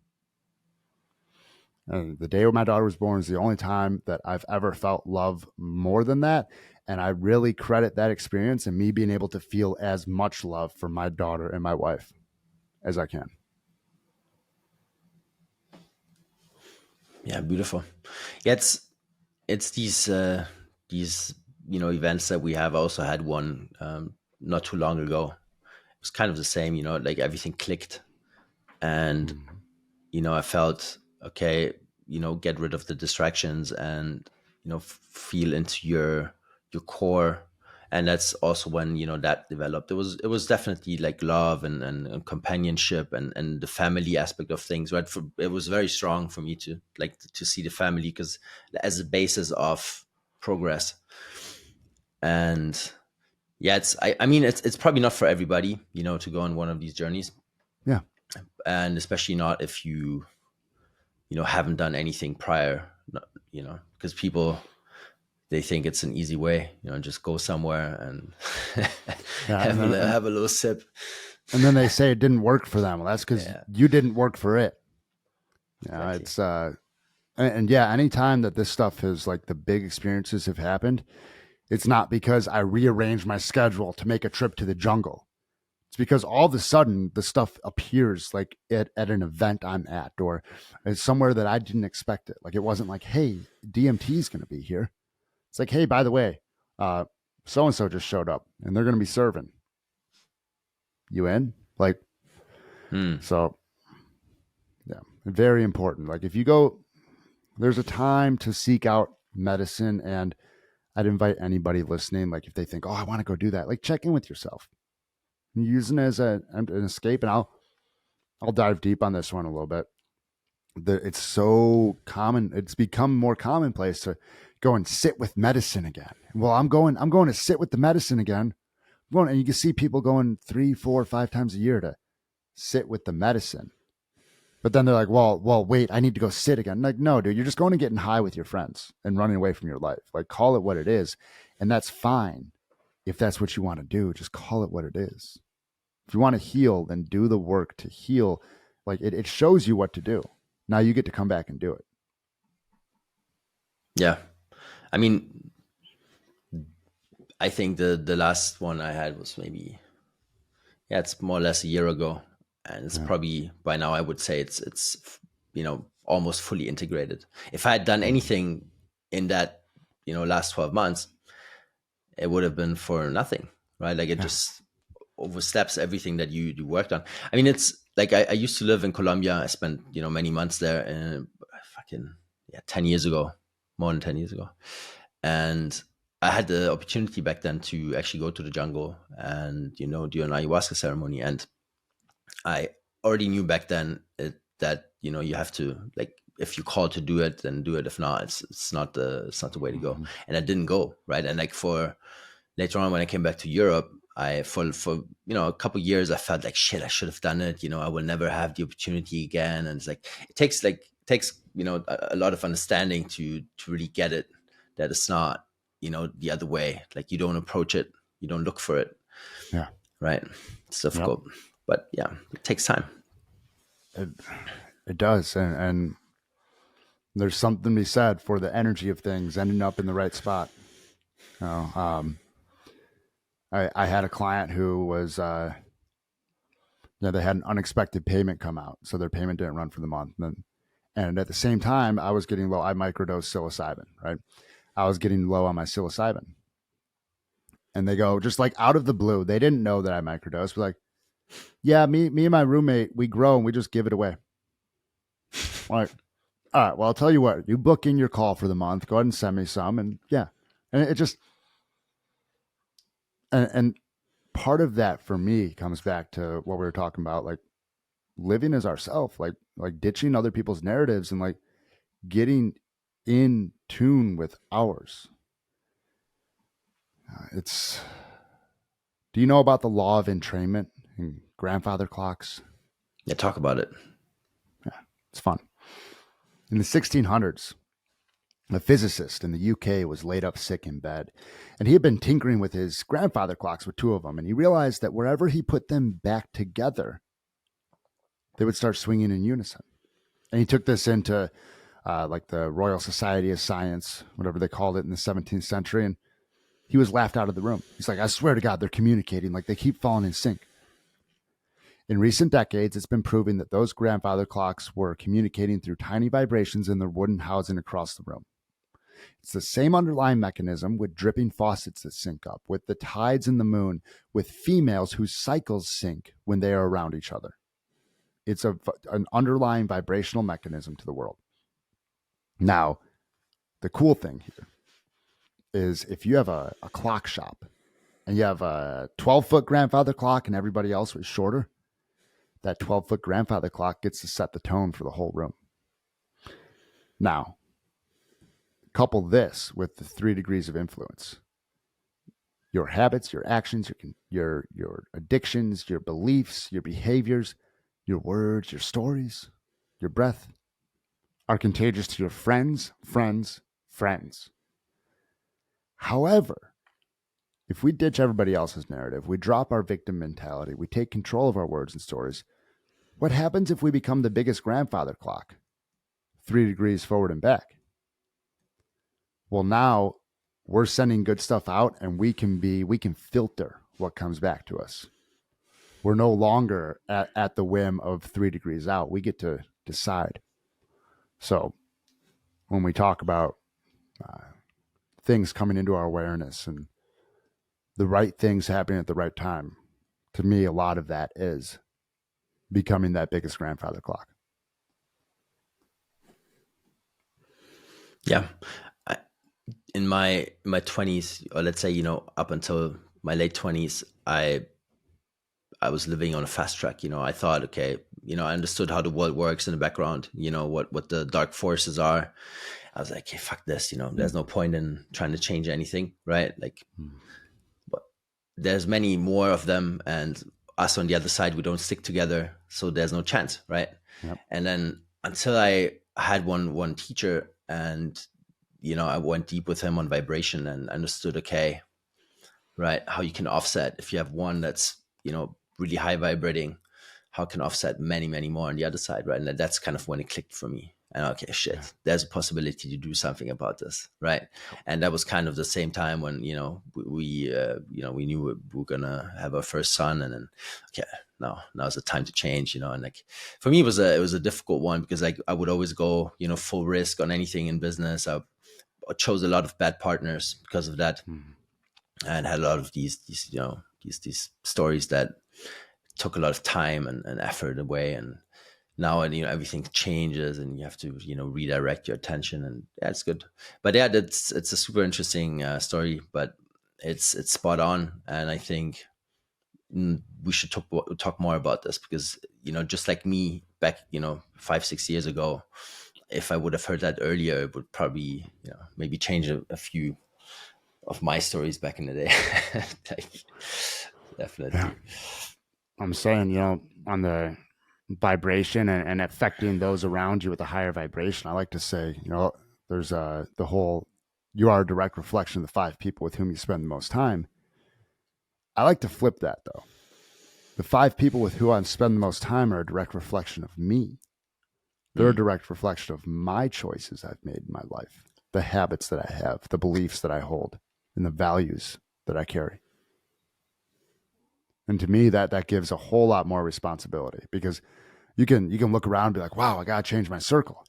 And the day my daughter was born is the only time that I've ever felt love more than that. And I really credit that experience and me being able to feel as much love for my daughter and my wife as I can.
Yeah, beautiful. Yeah, it's these events that we have. I also had one not too long ago. It was kind of the same, like everything clicked, and I felt, okay, get rid of the distractions and feel into your core. And that's also when that developed. It was definitely like love and companionship and the family aspect of things, right? It was very strong for me to like to see the family, because as a basis of progress. And yeah, I mean, it's probably not for everybody, to go on one of these journeys,
Yeah.
and especially not if you haven't done anything prior, because people, they think it's an easy way, just go somewhere and
Yeah.
have a little sip.
And then they say it didn't work for them. Well, that's because
Yeah,
you didn't work for it. Yeah.
exactly.
It's, and yeah, anytime that this stuff has like the big experiences have happened, it's not because I rearranged my schedule to make a trip to the jungle. It's because all of a sudden the stuff appears like at an event I'm at, or it's somewhere that I didn't expect it. Like it wasn't like, hey, DMT is going to be here. It's like, hey, by the way, so and so just showed up and they're going to be serving. You in? Like,
Hmm.
so yeah, very important. Like if you go, there's a time to seek out medicine, and I'd invite anybody listening, like if they think, oh, I want to go do that, like check in with yourself. You're using it as an escape, and I'll dive deep on this one a little bit. it's so common. It's become more commonplace to go and sit with medicine again. Well, I'm going to sit with the medicine again. I'm going, and you can see people going 3, 4, 5 times a year to sit with the medicine. But then they're like, well, wait, I need to go sit again. Like, no, dude, you're just going and getting high with your friends and running away from your life. Like, call it what it is. And that's fine. If that's what you want to do, just call it what it is. If you want to heal, then do the work to heal. Like, it shows you what to do. Now you get to come back and do it.
Yeah. I mean, I think the last one I had was maybe, yeah, it's more or less a year ago, and it's
Yeah.
probably by now I would say it's almost fully integrated. If I had done anything in that last 12 months, it would have been for nothing, right? Like it
Yeah.
just oversteps everything that you worked on. I mean, it's like I used to live in Colombia. I spent many months there, and fucking 10 years ago, more than 10 years ago, and I had the opportunity back then to actually go to the jungle and do an ayahuasca ceremony, and I already knew back then that you have to, like, if you call to do it, then do it. If not, it's not the way to go.
Mm-hmm.
And I didn't go, right. And like for later on when I came back to Europe, I for a couple of years I felt like shit. I should have done it. I will never have the opportunity again. And it's like it takes a lot of understanding to really get it, that it's not the other way. Like you don't approach it, you don't look for it,
Yeah.
right? It's
Yep.
difficult, but yeah, it takes time.
It, it does. And there's something to be said for the energy of things ending up in the right spot. You know, I had a client who was, they had an unexpected payment come out. So their payment didn't run for the month. And at the same time, I was getting low. I microdosed psilocybin, right? I was getting low on my psilocybin. And they go, just like out of the blue, they didn't know that I microdosed. We're like, yeah, me and my roommate, we grow and we just give it away. I'm like, all right, well, I'll tell you what, you book in your call for the month. Go ahead and send me some. And yeah. And it just, and part of that for me comes back to what we were talking about, like living as ourself, like ditching other people's narratives and like getting in tune with ours. It's, do you know about the law of entrainment and grandfather clocks?
Yeah, talk about it.
Yeah, it's fun. In the 1600s, a physicist in the UK was laid up sick in bed, and he had been tinkering with his grandfather clocks with two of them, and he realized that wherever he put them back together, they would start swinging in unison. And he took this into like the Royal Society of Science, whatever they called it in the 17th century, and he was laughed out of the room. He's like, I swear to God, they're communicating, like they keep falling in sync. In recent decades, it's been proven that those grandfather clocks were communicating through tiny vibrations in the wooden housing across the room. It's the same underlying mechanism with dripping faucets that sync up, with the tides in the moon, with females whose cycles sync when they are around each other. It's an underlying vibrational mechanism to the world. Now, the cool thing here is if you have a clock shop and you have a 12-foot grandfather clock and everybody else was shorter, that 12-foot grandfather clock gets to set the tone for the whole room. Now, couple this with the 3 degrees of influence. Your habits, your actions, your addictions, your beliefs, your behaviors, your words, your stories, your breath are contagious to your friends, friends, friends. However, if we ditch everybody else's narrative, we drop our victim mentality, we take control of our words and stories, what happens if we become the biggest grandfather clock, 3 degrees forward and back? Well, now we're sending good stuff out and we can filter what comes back to us. We're no longer at the whim of 3 degrees out. We get to decide. So when we talk about things coming into our awareness and the right things happening at the right time, to me, a lot of that is becoming that biggest grandfather clock.
Yeah. In my 20s, or let's say, up until my late 20s, I was living on a fast track. I thought, okay, I understood how the world works in the background, what the dark forces are. I was like, hey, fuck this, there's no point in trying to change anything, right? Like, but there's many more of them, and us on the other side, we don't stick together, so there's no chance, right?
Yep.
And then until I had one teacher, and I went deep with him on vibration and understood, okay, right, how you can offset if you have one that's really high vibrating, how can offset many, many more on the other side, right? And that's kind of when it clicked for me. And okay, shit,
Yeah.
there's a possibility to do something about this, right? And that was kind of the same time when we knew we were gonna have our first son, and then okay, now's the time to change, and like for me it was a difficult one because I would always go full risk on anything in business. I chose a lot of bad partners because of that, and had a lot of these stories that took a lot of time and effort away, and now everything changes and you have to redirect your attention, and yeah, it's good. But yeah, it's a super interesting story, but it's spot on, and I think we should talk more about this because just like me back 5-6 years ago, if I would have heard that earlier, it would probably maybe change a few of my stories back in the day. Like, definitely.
Yeah. I'm saying, on the vibration and affecting those around you with a higher vibration, I like to say, there's the whole, you are a direct reflection of the 5 people with whom you spend the most time. I like to flip that though. The 5 people with who I spend the most time are a direct reflection of me. They're a direct reflection of my choices I've made in my life, the habits that I have, the beliefs that I hold, and the values that I carry. And to me, that gives a whole lot more responsibility, because you can look around and be like, wow, I got to change my circle.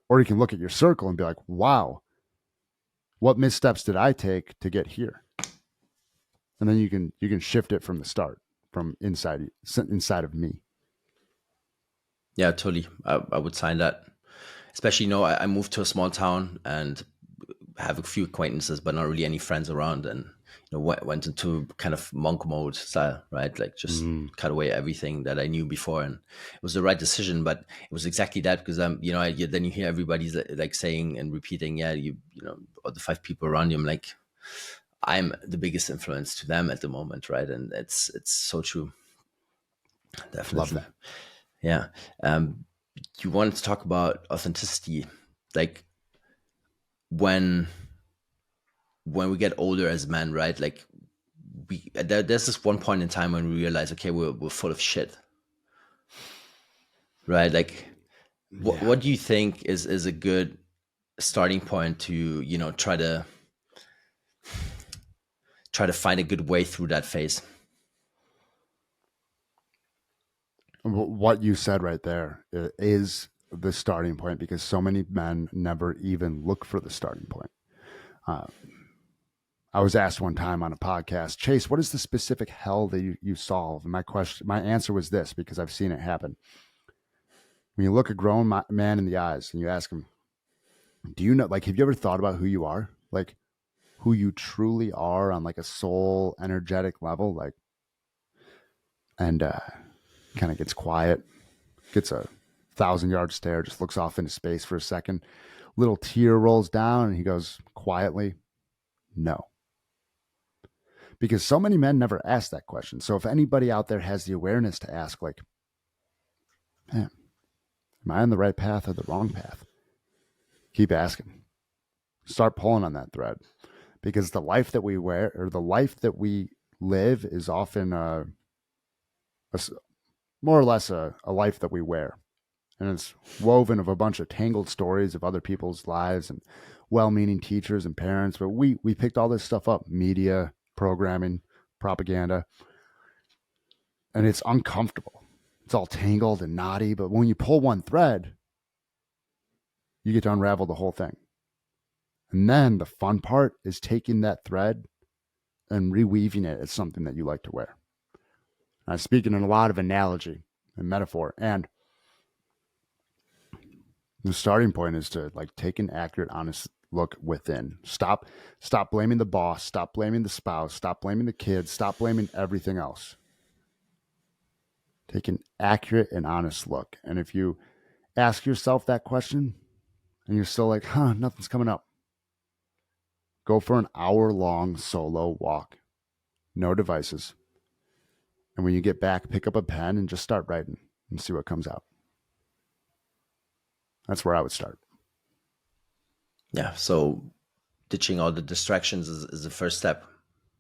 Or you can look at your circle and be like, wow, what missteps did I take to get here? And then you can shift it from the start, from inside of me.
Yeah, totally. I would sign that. Especially, I moved to a small town and have a few acquaintances, but not really any friends around. And went into kind of monk mode style, right? Like just cut away everything that I knew before, and it was the right decision. But it was exactly that because then you hear everybody's like saying and repeating, yeah, all the 5 people around you. I'm like, I'm the biggest influence to them at the moment, right? And it's so true. Definitely.
Love that.
Yeah. You wanted to talk about authenticity, like when we get older as men, right? Like there's this one point in time when we realize, okay, we're full of shit, right? Like, what do you think is a good starting point to try to find a good way through that phase?
What you said right there is the starting point, because so many men never even look for the starting point. I was asked one time on a podcast, Chase, what is the specific hell that you solve? And my answer was this, because I've seen it happen. When you look a grown man in the eyes and you ask him, do you know, like, have you ever thought about who you are? Like, who you truly are on like a soul energetic level? Like, and kind of gets quiet, gets a 1,000-yard stare, just looks off into space for a second. Little tear rolls down and he goes quietly, no. Because so many men never ask that question. So if anybody out there has the awareness to ask, like, man, am I on the right path or the wrong path? Keep asking. Start pulling on that thread, because the life that we wear, or the life that we live, is often more or less a life that we wear. And it's woven of a bunch of tangled stories of other people's lives and well-meaning teachers and parents. But we picked all this stuff up, media, programming, propaganda, and it's uncomfortable. It's all tangled and knotty. But when you pull one thread, you get to unravel the whole thing. And then the fun part is taking that thread and reweaving it as something that you like to wear. I'm speaking in a lot of analogy and metaphor. And the starting point is to like take an accurate, honest look within. Stop blaming the boss. Stop blaming the spouse. Stop blaming the kids. Stop blaming everything else. Take an accurate and honest look. And if you ask yourself that question and you're still like, nothing's coming up, go for an hour-long solo walk. No devices. And when you get back, pick up a pen and just start writing and see what comes out. That's where I would start.
Yeah. So ditching all the distractions is the first step.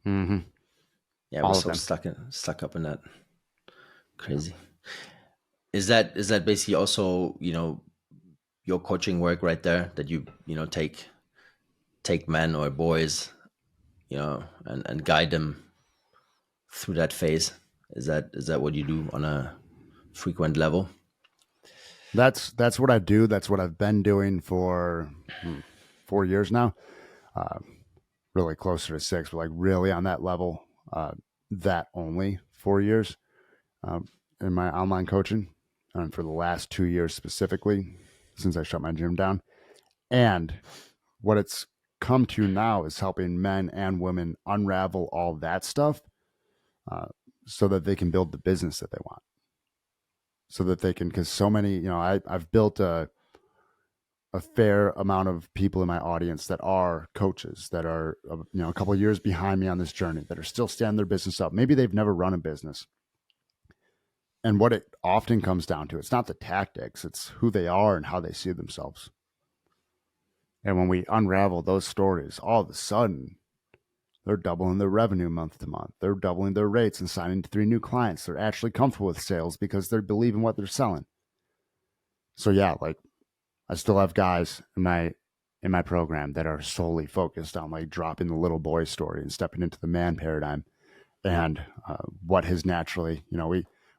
Mm-hmm.
Yeah,
All
we're
of
so
them.
stuck up in that. Crazy. Is that basically also, your coaching work right there, that you take men or boys, and guide them through that phase? Is that what you do on a frequent level?
That's what I do. That's what I've been doing for 4 years now. Really closer to 6, but like really on that level. That only 4 years in my online coaching, and for the last 2 years specifically, since I shut my gym down. And what it's come to now is helping men and women unravel all that stuff, so that they can build the business that they want. So that they can, because so many, I've built a fair amount of people in my audience that are coaches, that are a couple of years behind me on this journey, that are still standing their business up. Maybe they've never run a business. And what it often comes down to, it's not the tactics, it's who they are and how they see themselves. And when we unravel those stories, all of a sudden they're doubling their revenue month to month. They're doubling their rates and signing 3 new clients. They're actually comfortable with sales because they believe in what they're selling. So yeah, like I still have guys in my program that are solely focused on like dropping the little boy story and stepping into the man paradigm. And what has naturally,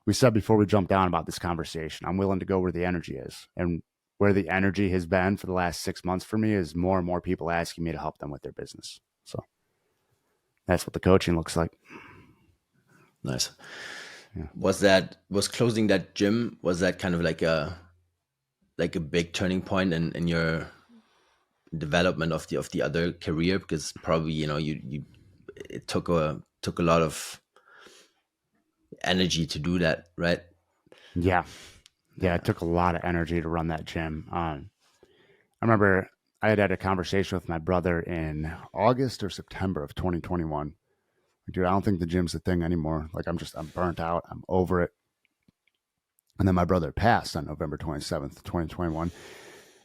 we said before we jumped down about this conversation, I'm willing to go where the energy is. And where the energy has been for the last 6 months for me is more and more people asking me to help them with their business. So that's what the coaching looks like.
Nice.
Yeah.
Was closing that gym, was that kind of like a big turning point in your development of the other career? Because probably, you it took a lot of energy to do that, right?
Yeah. Yeah. It took a lot of energy to run that gym. I remember I had a conversation with my brother in August or September of 2021. Like, dude, I don't think the gym's a thing anymore. Like, I'm burnt out. I'm over it. And then my brother passed on November 27th, 2021.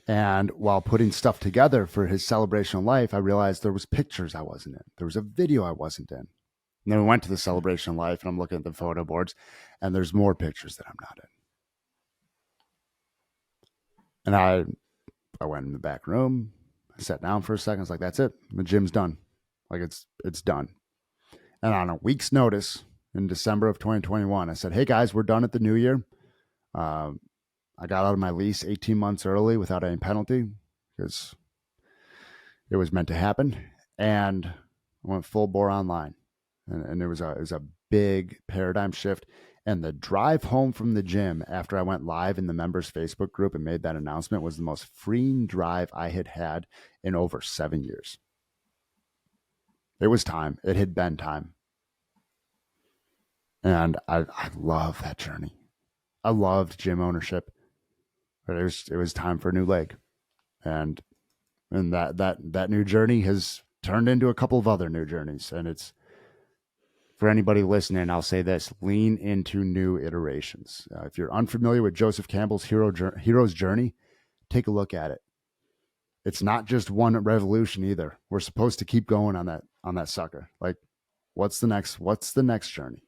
And while putting stuff together for his celebration of life, I realized there was pictures I wasn't in. There was a video I wasn't in. And then we went to the celebration of life, and I'm looking at the photo boards, and there's more pictures that I'm not in. And I went in the back room, I sat down for a second. I was like, that's it. The gym's done. Like it's done. And on a week's notice in December of 2021, I said, hey guys, we're done at the new year. I got out of my lease 18 months early without any penalty because it was meant to happen. And I went full bore online. And it was a big paradigm shift. And the drive home from the gym after I went live in the members Facebook group and made that announcement was the most freeing drive I had had in over 7 years. It was time. It had been time. And I love that journey. I loved gym ownership, but it was time for a new leg. And that new journey has turned into a couple of other new journeys. And it's, for anybody listening, I'll say this: lean into new iterations. If you're unfamiliar with Joseph Campbell's hero's journey, take a look at it. It's not just one revolution either. We're supposed to keep going on that sucker. Like, what's the next journey?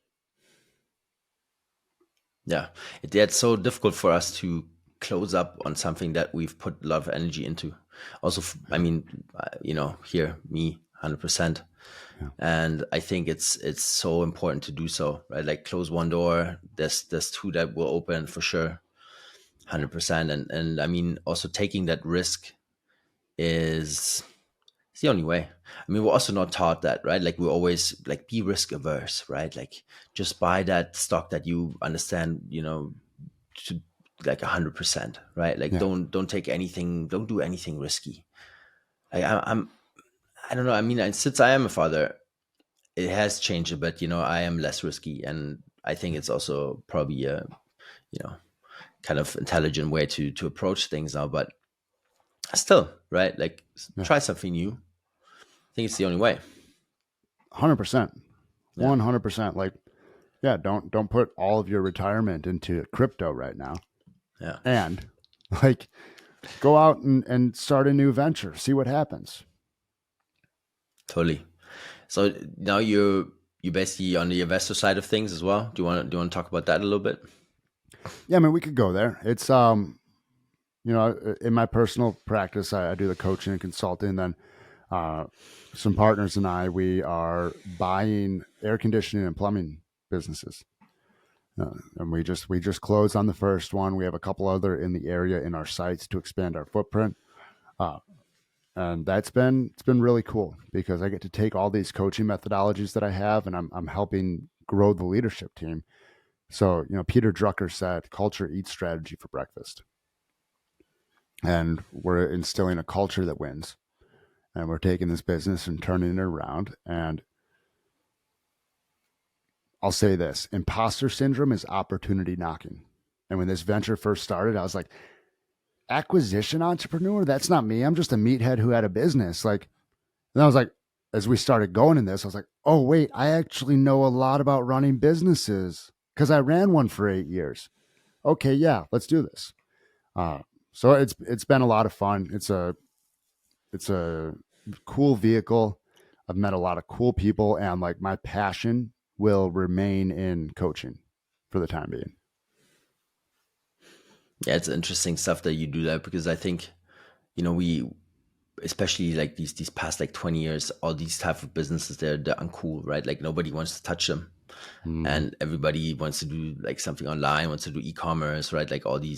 Yeah, it's so difficult for us to close up on something that we've put a lot of energy into. Also, I mean, here, me, 100%.
Yeah.
And I think it's so important to do so, right? Like, close one door, there's 2 that will open for sure, 100%. And I mean, also taking that risk is it's the only way. I mean, we're also not taught that, right? Like, we're always like, be risk averse, right? Like, just buy that stock that you understand, to like 100%, right? Like,
Yeah.
don't take anything, don't do anything risky. I don't know. I mean, since I am a father, it has changed a bit. I am less risky, and I think it's also probably a, you know, kind of intelligent way to approach things now. But still, right? Like,
Yeah.
try something new. I think it's the only way.
100%.
Yeah.
100%. Like, yeah, don't put all of your retirement into crypto right now.
Yeah.
And like, go out and start a new venture, see what happens.
Totally. So now you basically on the investor side of things as well. Do you want to talk about that a little bit?
Yeah, I mean, we could go there. It's in my personal practice, I do the coaching and consulting. Then some partners and we are buying air conditioning and plumbing businesses. And we just closed on the first one. We have a couple other in the area in our sites to expand our footprint. Uh, and it's been really cool because I get to take all these coaching methodologies that I have, and I'm helping grow the leadership team. So, Peter Drucker said, culture eats strategy for breakfast. And we're instilling a culture that wins. And we're taking this business and turning it around. And I'll say this, imposter syndrome is opportunity knocking. And when this venture first started, I was like, acquisition entrepreneur? That's not me. I'm just a meathead who had a business. Like, and I was like, as we started going in this, I was like, oh, wait, I actually know a lot about running businesses because I ran one for 8 years. Okay, yeah, let's do this. So it's been a lot of fun. It's a cool vehicle. I've met a lot of cool people, and like my passion will remain in coaching for the time being.
Yeah, it's interesting stuff that you do that, because I think, we, especially like these past like 20 years, all these type of businesses, they're uncool, right? Like nobody wants to touch them,
Mm,
and everybody wants to do like something online, wants to do e-commerce, right? Like all
yeah,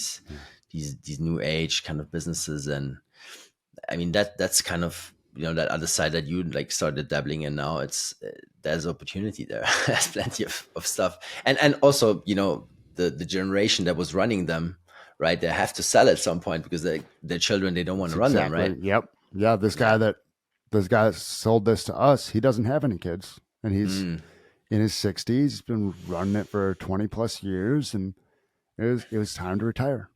these new age kind of businesses. And I mean, that's kind of, that other side that you like started dabbling in now. It's there's opportunity there. There's plenty of stuff. And also, the generation that was running them, right? They have to sell at some point because their children, they don't want
that's
to run them, right?
exactly. Yep. Yeah.
Yeah.
This guy that sold this to us, he doesn't have any kids, and he's
Mm,
in his 60s. He's been running it for 20 plus years, and it was time to retire.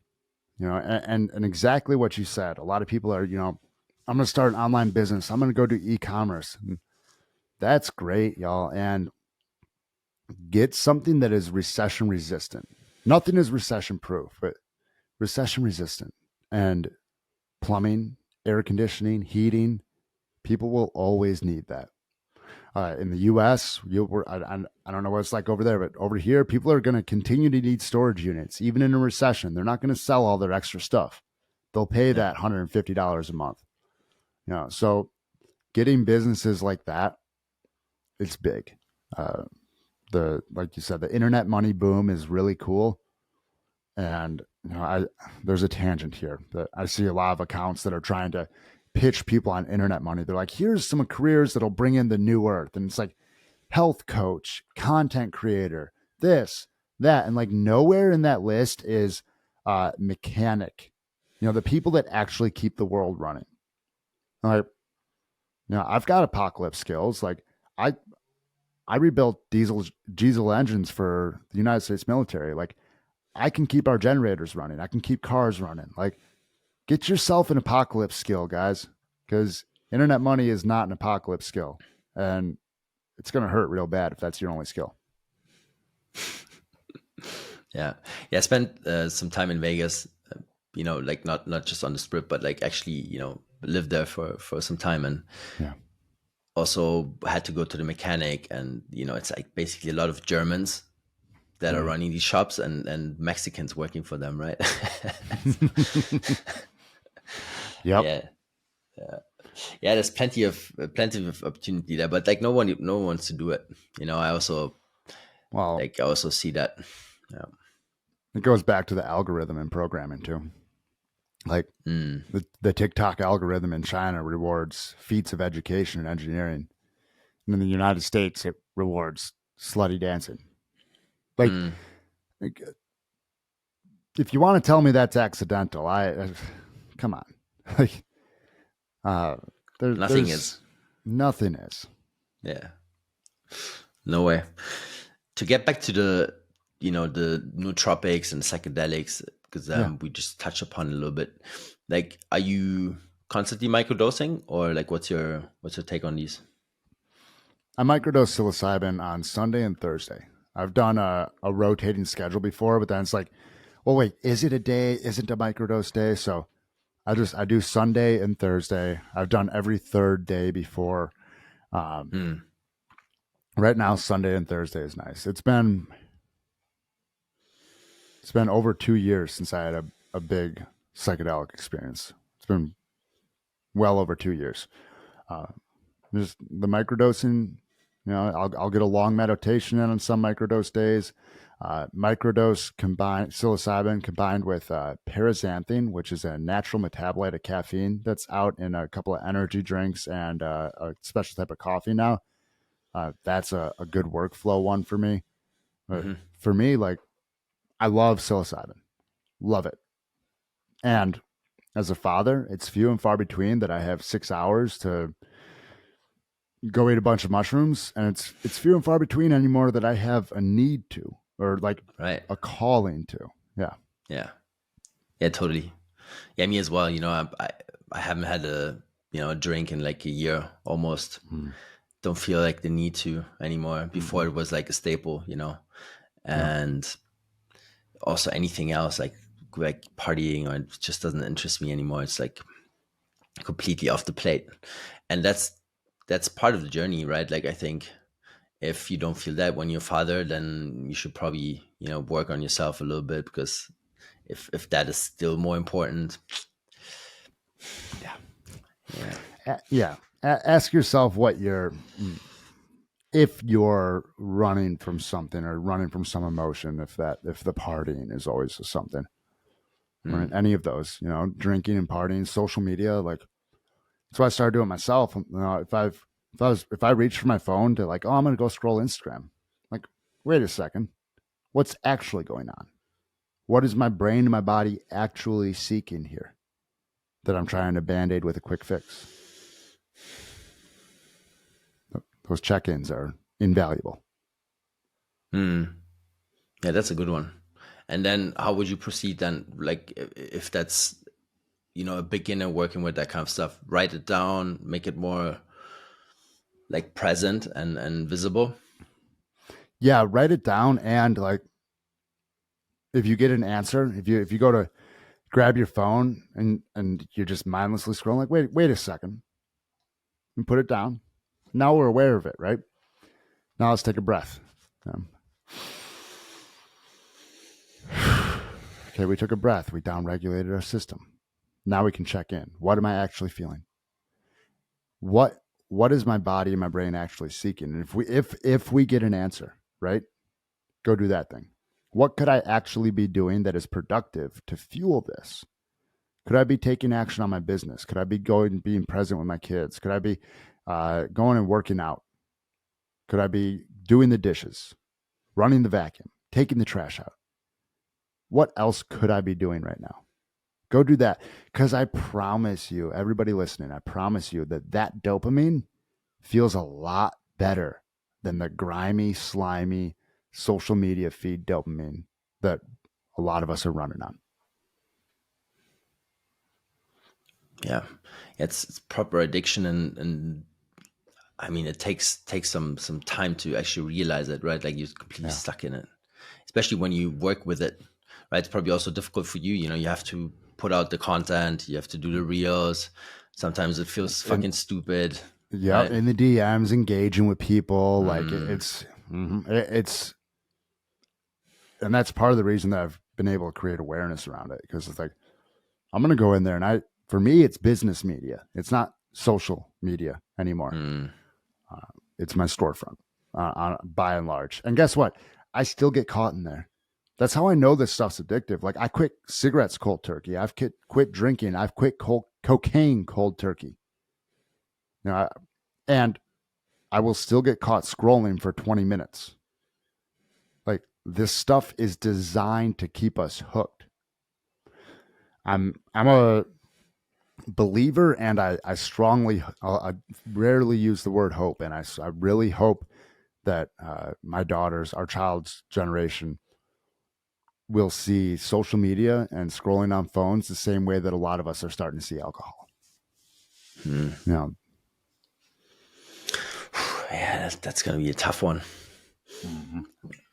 And exactly what you said. A lot of people are, I'm going to start an online business. I'm going to go do e-commerce. And that's great, y'all. And get something that is recession resistant. Nothing is recession proof, but recession resistant. And plumbing, air conditioning, heating, people will always need that. In the U.S., I don't know what it's like over there, but over here, people are going to continue to need storage units, even in a recession. They're not going to sell all their extra stuff. They'll pay
yeah.
that $150 a month. So getting businesses like that, it's big. Uh, like you said, the internet money boom is really cool. And there's a tangent here that I see a lot of accounts that are trying to pitch people on internet money. They're like, here's some careers that'll bring in the new earth. And it's like health coach, content creator, this, that. And like nowhere in that list is mechanic, the people that actually keep the world running. Like, I've got apocalypse skills. Like I I rebuilt diesel engines for the United States military. Like I can keep our generators running. I can keep cars running. Like get yourself an apocalypse skill, guys, because internet money is not an apocalypse skill, and it's going to hurt real bad if that's your only skill.
Yeah. Yeah. I spent some time in Vegas, like not just on the strip, but like actually, lived there for some time, and
Yeah.
also had to go to the mechanic. And, it's like basically a lot of Germans that are
Mm.
running these shops, and Mexicans working for them, right?
Yep.
Yeah. Yeah. There's plenty of opportunity there, but like no one wants to do it.
Well,
I also see that. Yeah.
it goes back to the algorithm in programming too. Like
Mm,
the TikTok algorithm in China rewards feats of education and engineering. And in the United States, it rewards slutty dancing. Like,
mm.
like, if you want to tell me that's accidental, come on. Like, uh,
Nothing
there's
is.
nothing is.
Yeah. No way. To get back to the nootropics and psychedelics, because
Yeah.
we just touched upon it a little bit. Like, are you constantly microdosing, or like what's your take on these?
I microdose psilocybin on Sunday and Thursday. I've done a rotating schedule before, but then it's like, well, wait, is it a day? Isn't a microdose day? So I do Sunday and Thursday. I've done every third day before. Um,
Hmm.
right now, Sunday and Thursday is nice. It's been over 2 years since I had a big psychedelic experience. It's been well over 2 years. Uh, just the microdosing, I'll get a long meditation in on some microdose days. Microdose combined psilocybin combined with paraxanthine, which is a natural metabolite of caffeine that's out in a couple of energy drinks and a special type of coffee now. That's a good workflow one for me. But
Hmm.
for me, like, I love psilocybin, love it. And as a father, it's few and far between that I have 6 hours to go eat a bunch of mushrooms, and it's few and far between anymore that I have a need to or like
Right.
a calling to. Yeah.
Yeah. Yeah. Totally. Yeah. Me as well. I haven't had a drink in like a year almost.
Mm.
Don't feel like the need to anymore. Before
Mm-mm.
it was like a staple.
Yeah.
And also anything else like partying, or it just doesn't interest me anymore. It's like completely off the plate. And that's part of the journey, right? Like, I think if you don't feel that when you're a father, then you should probably work on yourself a little bit, because if that is still more important.
Yeah.
Yeah.
Yeah. Ask yourself what you're if you're running from something or running from some emotion, if the partying is always something, right?
Mm.
Any of those, drinking and partying, social media, like, so I started doing it myself. If I reach for my phone to, like, oh, I'm gonna go scroll Instagram, like, wait a second, what's actually going on? What is my brain and my body actually seeking here that I'm trying to band-aid with a quick fix? Those check-ins are invaluable.
Mm. Yeah, that's a good one. And then how would you proceed then? Like, if that's a beginner working with that kind of stuff, write it down, make it more like present and visible.
Yeah, write it down, and, like, if you get an answer, if you go to grab your phone and you're just mindlessly scrolling, like, wait a second, and put it down. Now we're aware of it, right? Now let's take a breath. Okay, we took a breath. We downregulated our system. Now we can check in. What am I actually feeling? What is my body and my brain actually seeking? And if we get an answer, right? Go do that thing. What could I actually be doing that is productive to fuel this? Could I be taking action on my business? Could I be going and being present with my kids? Could I be going and working out? Could I be doing the dishes, running the vacuum, taking the trash out? What else could I be doing right now? Go do that. Because I promise you, everybody listening, I promise you that dopamine feels a lot better than the grimy, slimy social media feed dopamine that a lot of us are running on.
Yeah, it's proper addiction, and I mean, it takes some time to actually realize it, right? Like, you're completely
Yeah.
stuck in it, especially when you work with it, right? It's probably also difficult for you. You have to put out the content, you have to do the reels. Sometimes it feels
And
fucking stupid,
yeah,
right?
in the DMs, engaging with people, like,
Mm.
it's, and that's part of the reason that I've been able to create awareness around it, because it's like, I'm going to go in there, and for me, it's business media. It's not social media anymore.
Mm.
It's my storefront, by and large. And guess what? I still get caught in there. That's how I know this stuff's addictive. Like, I quit cigarettes cold turkey. I've quit drinking. I've quit cocaine cold turkey. I, and I will still get caught scrolling for 20 minutes. Like, this stuff is designed to keep us hooked. I'm a believer, and I strongly, I rarely use the word hope, and I really hope that my daughter's, our child's generation, we'll see social media and scrolling on phones the same way that a lot of us are starting to see alcohol.
Hmm.
You know,
Yeah, that's going to be a tough one.
mm-hmm.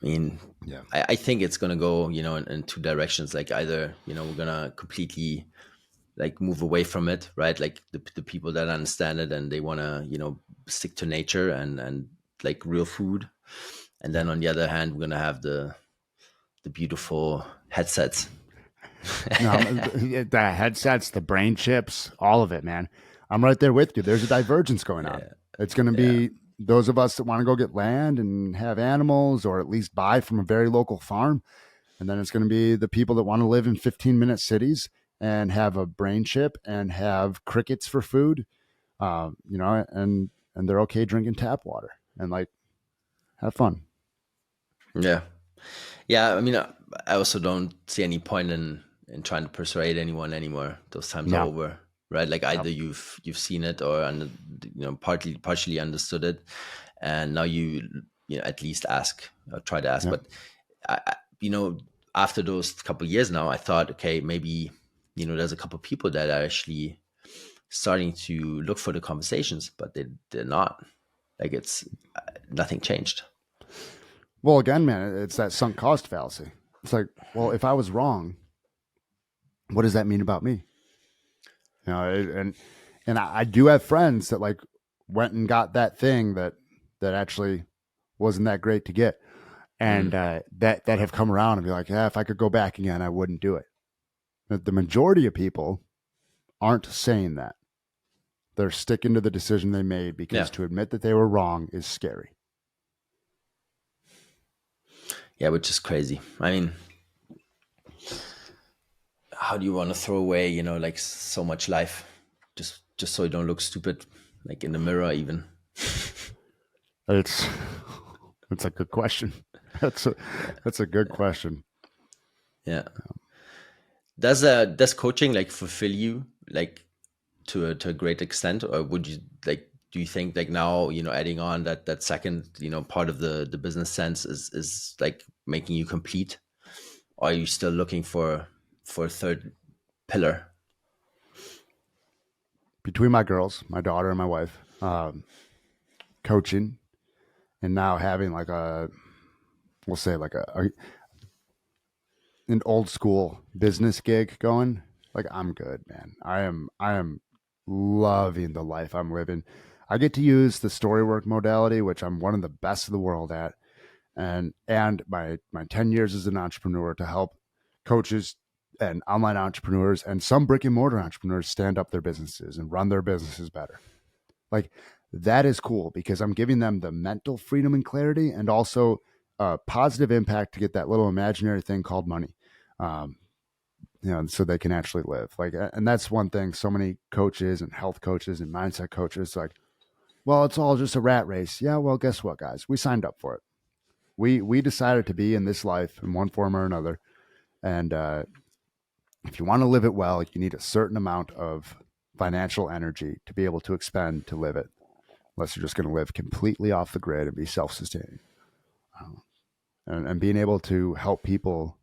I mean,
Yeah.
I think it's going to go, in two directions. Like either, we're going to completely like move away from it, right? Like the people that understand it and they want to, stick to nature and like real food. And then on the other hand, we're going to have the beautiful headsets.
No, the headsets, the brain chips, all of it, man. I'm right there with you. There's a divergence going on.
Yeah.
It's going to
Yeah.
be those of us that want to go get land and have animals or at least buy from a very local farm. And then it's going to be the people that want to live in 15-minute cities and have a brain chip and have crickets for food, and they're okay drinking tap water and like have fun.
Yeah. Yeah. I mean, I also don't see any point in trying to persuade anyone anymore. Those times are
No,
over, right? Like
no,
either you've seen it or partially understood it, and now at least ask or try to ask.
yeah.
But I, after those couple of years now, I thought, okay, maybe there's a couple of people that are actually starting to look for the conversations, but they're not. Like it's nothing changed.
Well, again, man, it's that sunk cost fallacy. It's like, well, if I was wrong, what does that mean about me? And I do have friends that like went and got that thing that actually wasn't that great to get, and
Mm.
that have come around and be like, yeah, if I could go back again, I wouldn't do it. But the majority of people aren't saying that. They're sticking to the decision they made
Yeah.
because to admit that they were wrong is scary.
Yeah, which is crazy. I mean, how do you want to throw away, like so much life just so you don't look stupid, like in the mirror even?
It's it's a good question. That's a
Yeah.
that's a good question.
Yeah. Does coaching like fulfill you like to a great extent, or would you like do you think like now adding on that second part of the business sense is like making you complete, or are you still looking for a third pillar?
Between my girls, my daughter and my wife, coaching, and now having like we'll say like an old school business gig going, like I'm good, man. I am loving the life I'm living. I get to use the storywork modality, which I'm one of the best in the world at, and my 10 years as an entrepreneur to help coaches and online entrepreneurs and some brick and mortar entrepreneurs stand up their businesses and run their businesses better. Like that is cool because I'm giving them the mental freedom and clarity and also a positive impact to get that little imaginary thing called money. Um, so they can actually live. Like, and that's one thing. So many coaches and health coaches and mindset coaches, like, well, it's all just a rat race. Yeah. Well, guess what, guys? We signed up for it. We decided to be in this life in one form or another, and if you want to live it well, you need a certain amount of financial energy to be able to expend to live it. Unless you're just going to live completely off the grid and be self-sustaining, and being able to help people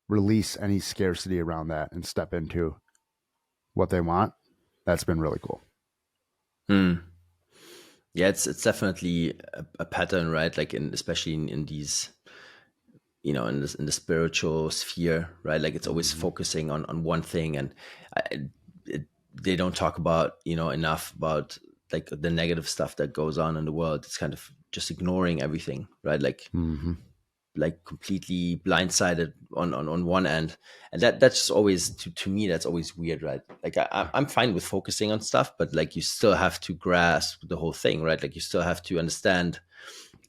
release any scarcity around that and step into what they want. That's been really cool.
Hmm. Yeah, it's definitely a pattern, right? Like especially in these, in the spiritual sphere, right? Like it's always
Mm-hmm.
focusing on one thing, and I, they don't talk about enough about like the negative stuff that goes on in the world. It's kind of just ignoring everything, right?
Mm-hmm.
Like completely blindsided on one end, and that's just always to me that's always weird, right? Like I'm fine with focusing on stuff, but like you still have to grasp the whole thing, right? Like you still have to understand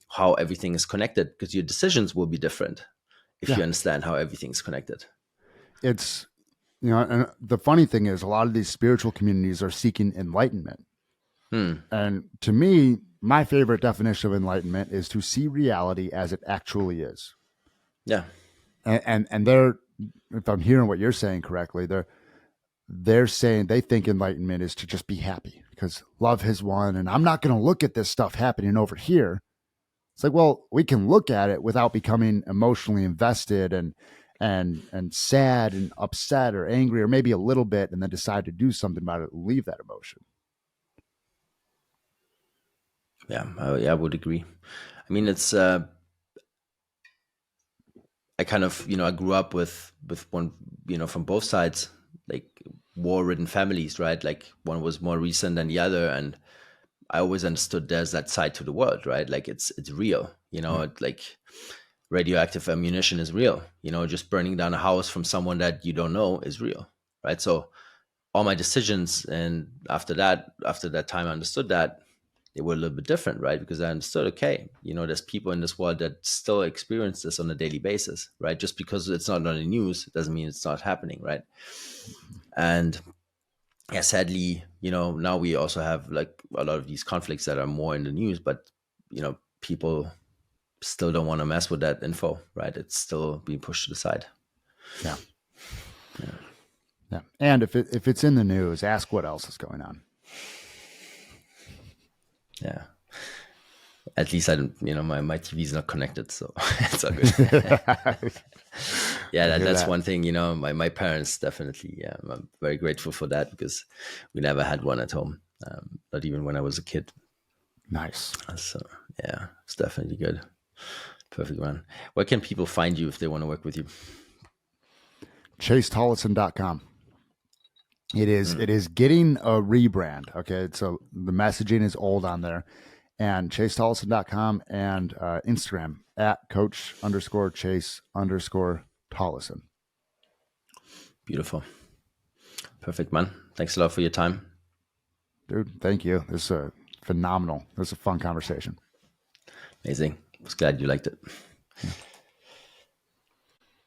how everything is connected, because your decisions will be different if
Yeah,
you understand how everything's connected.
it's and the funny thing is, a lot of these spiritual communities are seeking enlightenment,
Hmm.
and to me, my favorite definition of enlightenment is to see reality as it actually is.
Yeah.
And they're, if I'm hearing what you're saying correctly, they're saying they think enlightenment is to just be happy because love has won, and I'm not going to look at this stuff happening over here. It's like, well, we can look at it without becoming emotionally invested and sad and upset or angry or maybe a little bit, and then decide to do something about it, leave that emotion.
Yeah, I would agree. I mean, it's I kind of, I grew up with one, from both sides, like war-ridden families, right? Like one was more recent than the other, and I always understood there's that side to the world, right? Like it's real,
Yeah.
like radioactive ammunition is real, just burning down a house from someone that you don't know is real, right? So all my decisions, and after that time I understood that, they were a little bit different, right? Because I understood, okay, there's people in this world that still experience this on a daily basis, right? Just because it's not on the news doesn't mean it's not happening, right? And yeah, sadly, now we also have like a lot of these conflicts that are more in the news, but people still don't want to mess with that info, right? It's still being pushed to the side.
Yeah. Yeah. And if it's in the news, ask what else is going on.
Yeah. At least I don't, my TV is not connected, so it's all good. Yeah, that's one thing, my parents definitely, yeah, I'm very grateful for that, because we never had one at home, not even when I was a kid.
Nice.
So yeah, it's definitely good. Perfect, man. Where can people find you if they want to work with you?
ChaseTolleson.com. It is getting a rebrand. Okay. So the messaging is old on there. And ChaseTolleson.com and Instagram at Coach_Chase_Tolleson.
Beautiful. Perfect, man. Thanks a lot for your time.
Dude, thank you. This is a phenomenal. This is a fun conversation.
Amazing. I was glad you liked it.